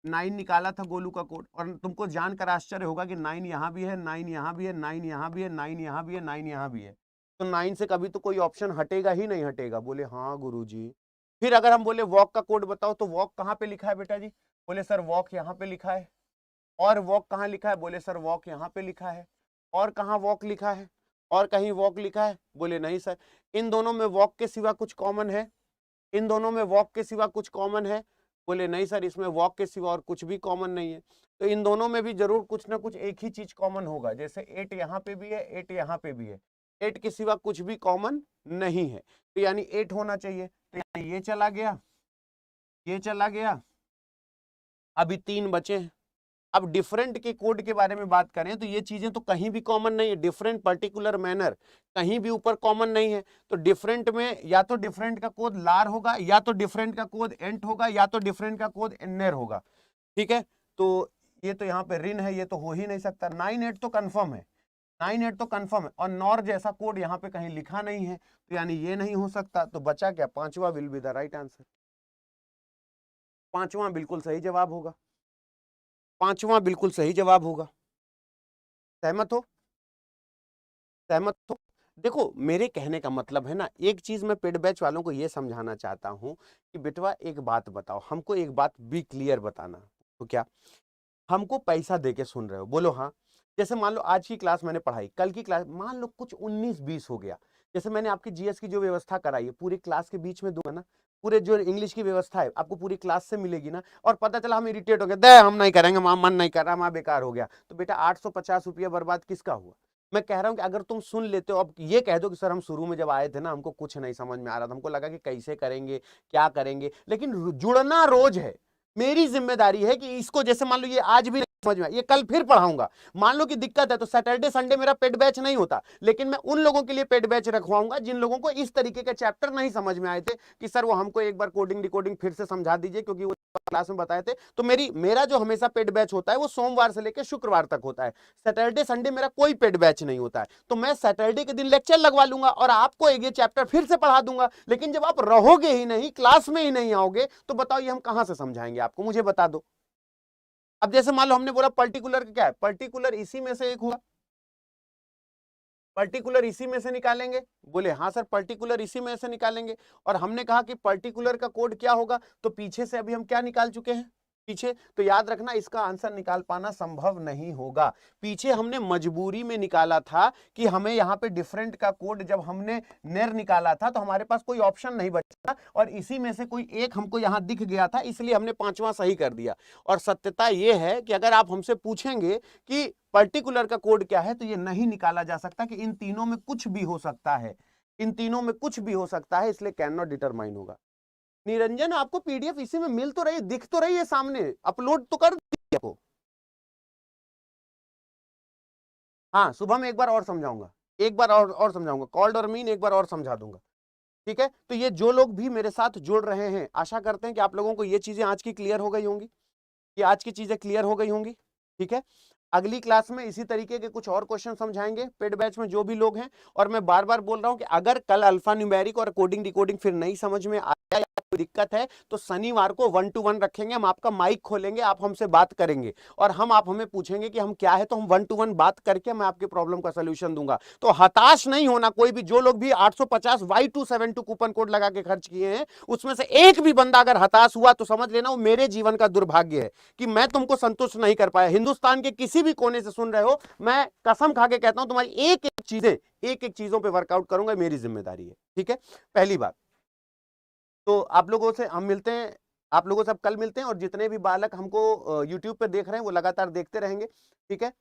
9 निकाला था गोलू का कोड। और तुमको जानकर आश्चर्य होगा कि 9 यहाँ भी है, 9 यहाँ भी है, 9 यहाँ भी है, 9 यहाँ भी है, 9 यहाँ भी है, तो 9 से कभी तो कोई ऑप्शन हटेगा ही नहीं हटेगा। बोले हाँ गुरुजी। फिर अगर हम बोले वॉक का कोड बताओ, तो वॉक कहाँ पे लिखा है बेटा जी? बोले सर वॉक यहाँ पे लिखा है। और वॉक कहाँ लिखा है? बोले सर वॉक यहाँ पे लिखा है। और कहाँ वॉक लिखा है? और कहीं वॉक लिखा है? बोले नहीं सर। इन दोनों में वॉक के सिवा कुछ कॉमन है? इन दोनों में वॉक के सिवा कुछ कॉमन है? बोले नहीं सर, इसमें वॉक के सिवा और कुछ भी कॉमन नहीं है। तो इन दोनों में भी जरूर कुछ ना कुछ एक ही चीज कॉमन होगा, जैसे 8 यहाँ पे भी है, 8 यहाँ पे भी है, 8 के सिवा कुछ भी कॉमन नहीं है, तो यानी 8 होना चाहिए। तो यानी ये चला गया, ये चला गया, अभी 3 बचे हैं। अब डिफरेंट के कोड के बारे में बात करें तो ये चीजें तो कहीं भी कॉमन नहीं है, डिफरेंट पर्टिकुलर मैनर कहीं भी ऊपर कॉमन नहीं है। तो डिफरेंट में या तो डिफरेंट का कोड लार होगा, या तो डिफरेंट का कोड एंट होगा, या तो डिफरेंट का कोड एनर होगा, ठीक है। तो ये तो यहाँ पे रिन है, ये तो हो ही नहीं सकता। 9-8 तो कंफर्म है, 9-8 तो कंफर्म है, और नॉर जैसा कोड यहाँ पे कहीं लिखा नहीं है, तो यानी ये नहीं हो सकता। तो बचा क्या? 5वां will be the right answer. 5वां बिल्कुल सही जवाब होगा, 5वां बिल्कुल सही जवाब होगा। सहमत हो? सहमत हो? देखो मेरे कहने का मतलब है ना, एक चीज मैं पेड बैच वालों को ये समझाना चाहता हूं कि बेटवा एक बात बताओ, हमको एक बात बी क्लियर बताना। तो क्या हमको पैसा देके सुन रहे हो? बोलो हाँ। जैसे मान लो आज की क्लास मैंने पढ़ाई, कल की क्लास मान लो कुछ 19-20 हो गया, जैसे मैंने आपकी जीएस की जो व्यवस्था कराई है पूरी क्लास के बीच में दूंगा ना, पूरे जो इंग्लिश की व्यवस्था है आपको पूरी क्लास से मिलेगी ना, और पता चला हम इरिटेट हो गए, दे हम नहीं करेंगे, मां मन नहीं कर रहा, मां बेकार हो गया, तो बेटा 850 रुपया बर्बाद किसका हुआ? मैं कह रहा हूं कि अगर तुम सुन लेते हो, अब ये कह दो कि सर हम शुरू में जब आए थे ना हमको कुछ नहीं समझ में आ रहा था, हमको लगा कि कैसे करेंगे क्या करेंगे, लेकिन जुड़ना रोज है। मेरी जिम्मेदारी है कि इसको, जैसे मान लो ये आज भी नहीं समझ में, ये कल फिर पढ़ाऊंगा, मान लो कि दिक्कत है तो सैटरडे संडे मेरा पेड बैच नहीं होता, लेकिन मैं उन लोगों के लिए पेड बैच रखवाऊंगा जिन लोगों को इस तरीके के चैप्टर नहीं समझ में आए थे कि सर वो हमको एक बार कोडिंग डिकोडिंग फिर से समझा दीजिए, क्योंकि वो क्लास में बताए थे। तो मेरा जो हमेशा पेड बैच होता है वो सोमवार से लेकर शुक्रवार तक होता है, सैटरडे संडे मेरा कोई पेड बैच नहीं होता है। तो मैं सैटरडे के दिन लेक्चर लगवा लूंगा और आपको एक ये चैप्टर फिर से पढ़ा दूंगा, लेकिन जब आप रहोगे ही नहीं, क्लास में ही नहीं आओगे, तो बताओ ये हम कहां से समझाएंगे आपको? मुझे बता दो। अब जैसे मान लो हमने बोला पर्टिकुलर क्या है, पर्टिकुलर इसी में से एक हुआ, पर्टिकुलर इसी में से निकालेंगे, बोले हाँ सर पर्टिकुलर इसी में से निकालेंगे, और हमने कहा कि पर्टिकुलर का कोड क्या होगा, तो पीछे से अभी हम क्या निकाल चुके हैं पीछे, तो याद रखना इसका आंसर निकाल पाना संभव नहीं होगा। पीछे हमने मजबूरी में निकाला था कि हमें यहाँ पे डिफरेंट का कोड, जब हमने नेर निकाला था तो हमारे पास कोई ऑप्शन नहीं बचा, और इसी में से कोई एक हमको यहाँ दिख गया था, इसलिए हमने पांचवा सही कर दिया। और सत्यता यह है कि अगर आप हमसे पूछेंगे कि पर्टिकुलर का कोड क्या है, तो ये नहीं निकाला जा सकता, कि इन तीनों में कुछ भी हो सकता है, इन तीनों में कुछ भी हो सकता है, इसलिए कैन नॉट डिटरमाइन होगा। निरंजन आपको पीडीएफ इसी में मिल तो रही, दिख तो रही है सामने, अपलोड तो कर दिया आपको। हाँ सुबह में एक बार और समझाऊंगा, एक बार और समझाऊंगा, कॉल्ड और मीन एक बार और समझा दूंगा, ठीक है। तो ये जो लोग भी मेरे साथ जुड़ रहे हैं, आशा करते हैं कि आप लोगों को ये चीजें आज की क्लियर हो गई होंगी, कि आज की चीजें क्लियर हो गई होंगी, ठीक है। अगली क्लास में इसी तरीके के कुछ और क्वेश्चन समझाएंगे पेड बैच में जो भी लोग हैं। और मैं बार बार बोल रहा हूं कि अगर कल अल्फा न्यूमेरिक और कोडिंग डिकोडिंग फिर नहीं समझ में आया या कोई दिक्कत है, तो शनिवार को 1-to-1 रखेंगे, हम आपका माइक खोलेंगे, आप हमसे बात करेंगे, और आप हमें पूछेंगे कि हम क्या है, तो हम 1-to-1 बात करके मैं आपके प्रॉब्लम का सोल्यूशन दूंगा। तो हताश नहीं होना कोई भी, जो लोग भी 850 Y272 कूपन कोड लगा के खर्च किए हैं, उसमें से एक भी बंदा अगर हताश हुआ तो समझ लेना वो मेरे जीवन का दुर्भाग्य है कि मैं तुमको संतुष्ट नहीं कर पाया। हिंदुस्तान के किसी भी कोने से सुन रहे हो, मैं कसम खा के कहता हूं तुम्हारी एक एक चीजों पे वर्कआउट करूंगा, मेरी जिम्मेदारी है, ठीक है। पहली बात तो आप लोगों से हम मिलते हैं, आप लोगों से अब कल मिलते हैं, और जितने भी बालक हमको यूट्यूब पे देख रहे हैं वो लगातार देखते रहेंगे, ठीक है।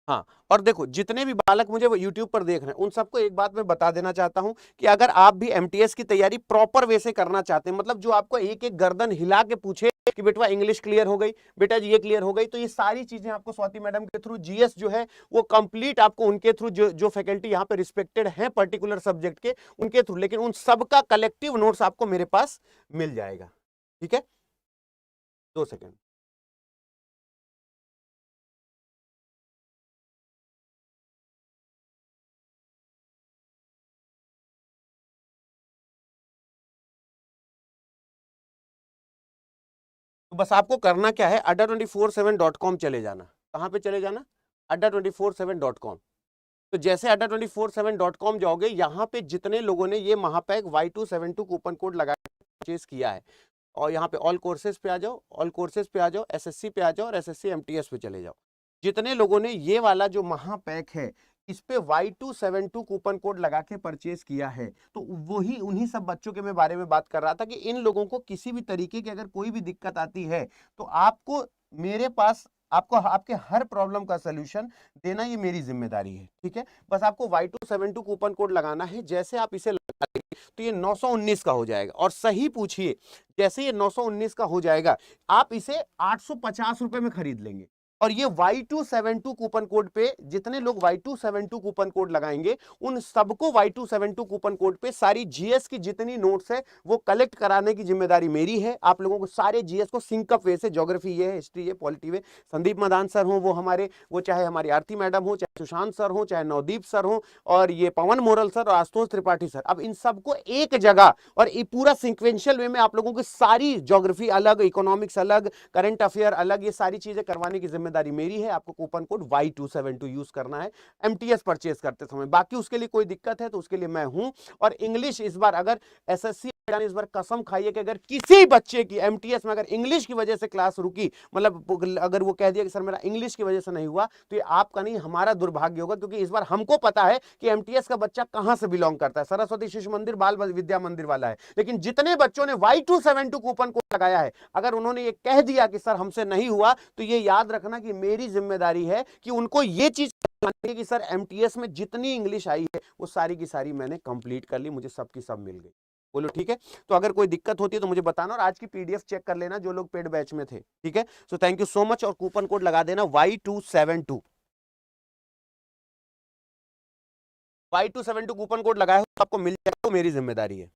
हाँ, और देखो जितने भी बालक मुझे यूट्यूब पर देख रहे हैं उन सबको एक बात मैं बता देना चाहता हूं कि अगर आप भी एमटीएस की तैयारी प्रॉपर वे से करना चाहते हैं, मतलब जो आपको एक एक गर्दन हिला के पूछे कि बेटा इंग्लिश क्लियर हो गई, बेटा जी ये क्लियर हो गई, तो ये सारी चीजें आपको स्वाति मैडम के थ्रू, जीएस जो है वो कंप्लीट आपको उनके थ्रू, जो फैकल्टी यहाँ पे रिस्पेक्टेड है पर्टिकुलर सब्जेक्ट के, उनके थ्रू, लेकिन उन सबका कलेक्टिव नोट्स आपको मेरे पास मिल जाएगा, ठीक है। 2 सेकेंड। तो बस आपको करना क्या है, adda247.com चले जाना। कहां पे चले जाना? adda247.com। तो जैसे adda247.com जाओगे, यहां पे जितने लोगों ने ये महापैक Y272 कूपन कोड लगा परचेज किया है, और यहाँ पे ऑल कोर्सेज पे आ जाओ, ऑल कोर्सेज पे आ जाओ, एसएससी पे आ जाओ, और एसएससी एमटीएस पे चले जाओ। जितने लोगों ने ये वाला जो महापैक है इस पे Y272 कूपन कोड लगा के परचेज किया है, तो वही उन्हीं सब बच्चों के मैं बारे में बात कर रहा था कि इन लोगों को किसी भी तरीके की अगर कोई भी दिक्कत आती है, तो आपको मेरे पास, आपको आपके हर प्रॉब्लम का सलूशन देना ये मेरी जिम्मेदारी है, ठीक है। बस आपको Y272 कूपन कोड लगाना है, जैसे आप इसे लगा तो ये 919 का हो जाएगा। और सही पूछिए, जैसे ये 919 का हो जाएगा, आप इसे 850 रुपए में खरीद लेंगे। और ये Y272 कूपन कोड पे जितने लोग Y272 कूपन कोड लगाएंगे, उन सबको Y272 कूपन कोड पे सारी जीएस की जितनी नोट्स है वो कलेक्ट कराने की जिम्मेदारी मेरी है। आप लोगों को सारे जीएस को सिंकअप वे से, ज्योग्राफी ये है, हिस्ट्री ये, पॉलिटी वे, संदीप मदान सर हो वो हमारे, वो चाहे हमारी आरती मैडम हो, चाहे सुशांत सर हो, चाहे नवदीप सर हो, और ये पवन मोरल सर और आशुतोष त्रिपाठी सर, अब इन सबको एक जगह और ये पूरा सिक्वेंशियल वे में आप लोगों की सारी ज्योग्राफी अलग, इकोनॉमिक्स अलग, करंट अफेयर अलग, ये सारी चीजें करवाने की जिम्मेदारी मेरी है। आपको कूपन कोड Y272 यूज करना है एमटीएस परचेज करते समय, बाकी उसके लिए कोई दिक्कत है तो उसके लिए मैं हूं। और इंग्लिश इस बार अगर एसएससी जाने इस बार कसम खाइए कि अगर किसी बच्चे की एमटीएस में अगर इंग्लिश की वजह से क्लास रुकी, मतलब अगर वो कह दिया कि सर मेरा इंग्लिश की वजह से नहीं हुआ, तो ये आपका नहीं हमारा दुर्भाग्य होगा, क्योंकि इस बार हमको पता है कि एमटीएस का बच्चा कहां से बिलोंग करता है, सरस्वती शिशु मंदिर बाल विद्या मंदिर वाला है। लेकिन जितने बच्चों ने Y272 कूपन कोड लगाया है, अगर उन्होंने ये कह दिया कि सर हमसे नहीं हुआ, तो ये याद रखना कि मेरी जिम्मेदारी है कि उनको ये चीज कि सर एमटीएस में जितनी इंग्लिश आई है वो सारी की सारी मैंने कंप्लीट कर ली, मुझे सबकी सब मिल गई। बोलो ठीक है। तो अगर कोई दिक्कत होती है तो मुझे बताना, और आज की पीडीएफ चेक कर लेना जो लोग पेड बैच में थे, ठीक है। So thank you so much, और कूपन कोड लगा देना Y272। Y272 कूपन कोड लगाया हो तो आपको मिल जाएगा, तो मेरी जिम्मेदारी है।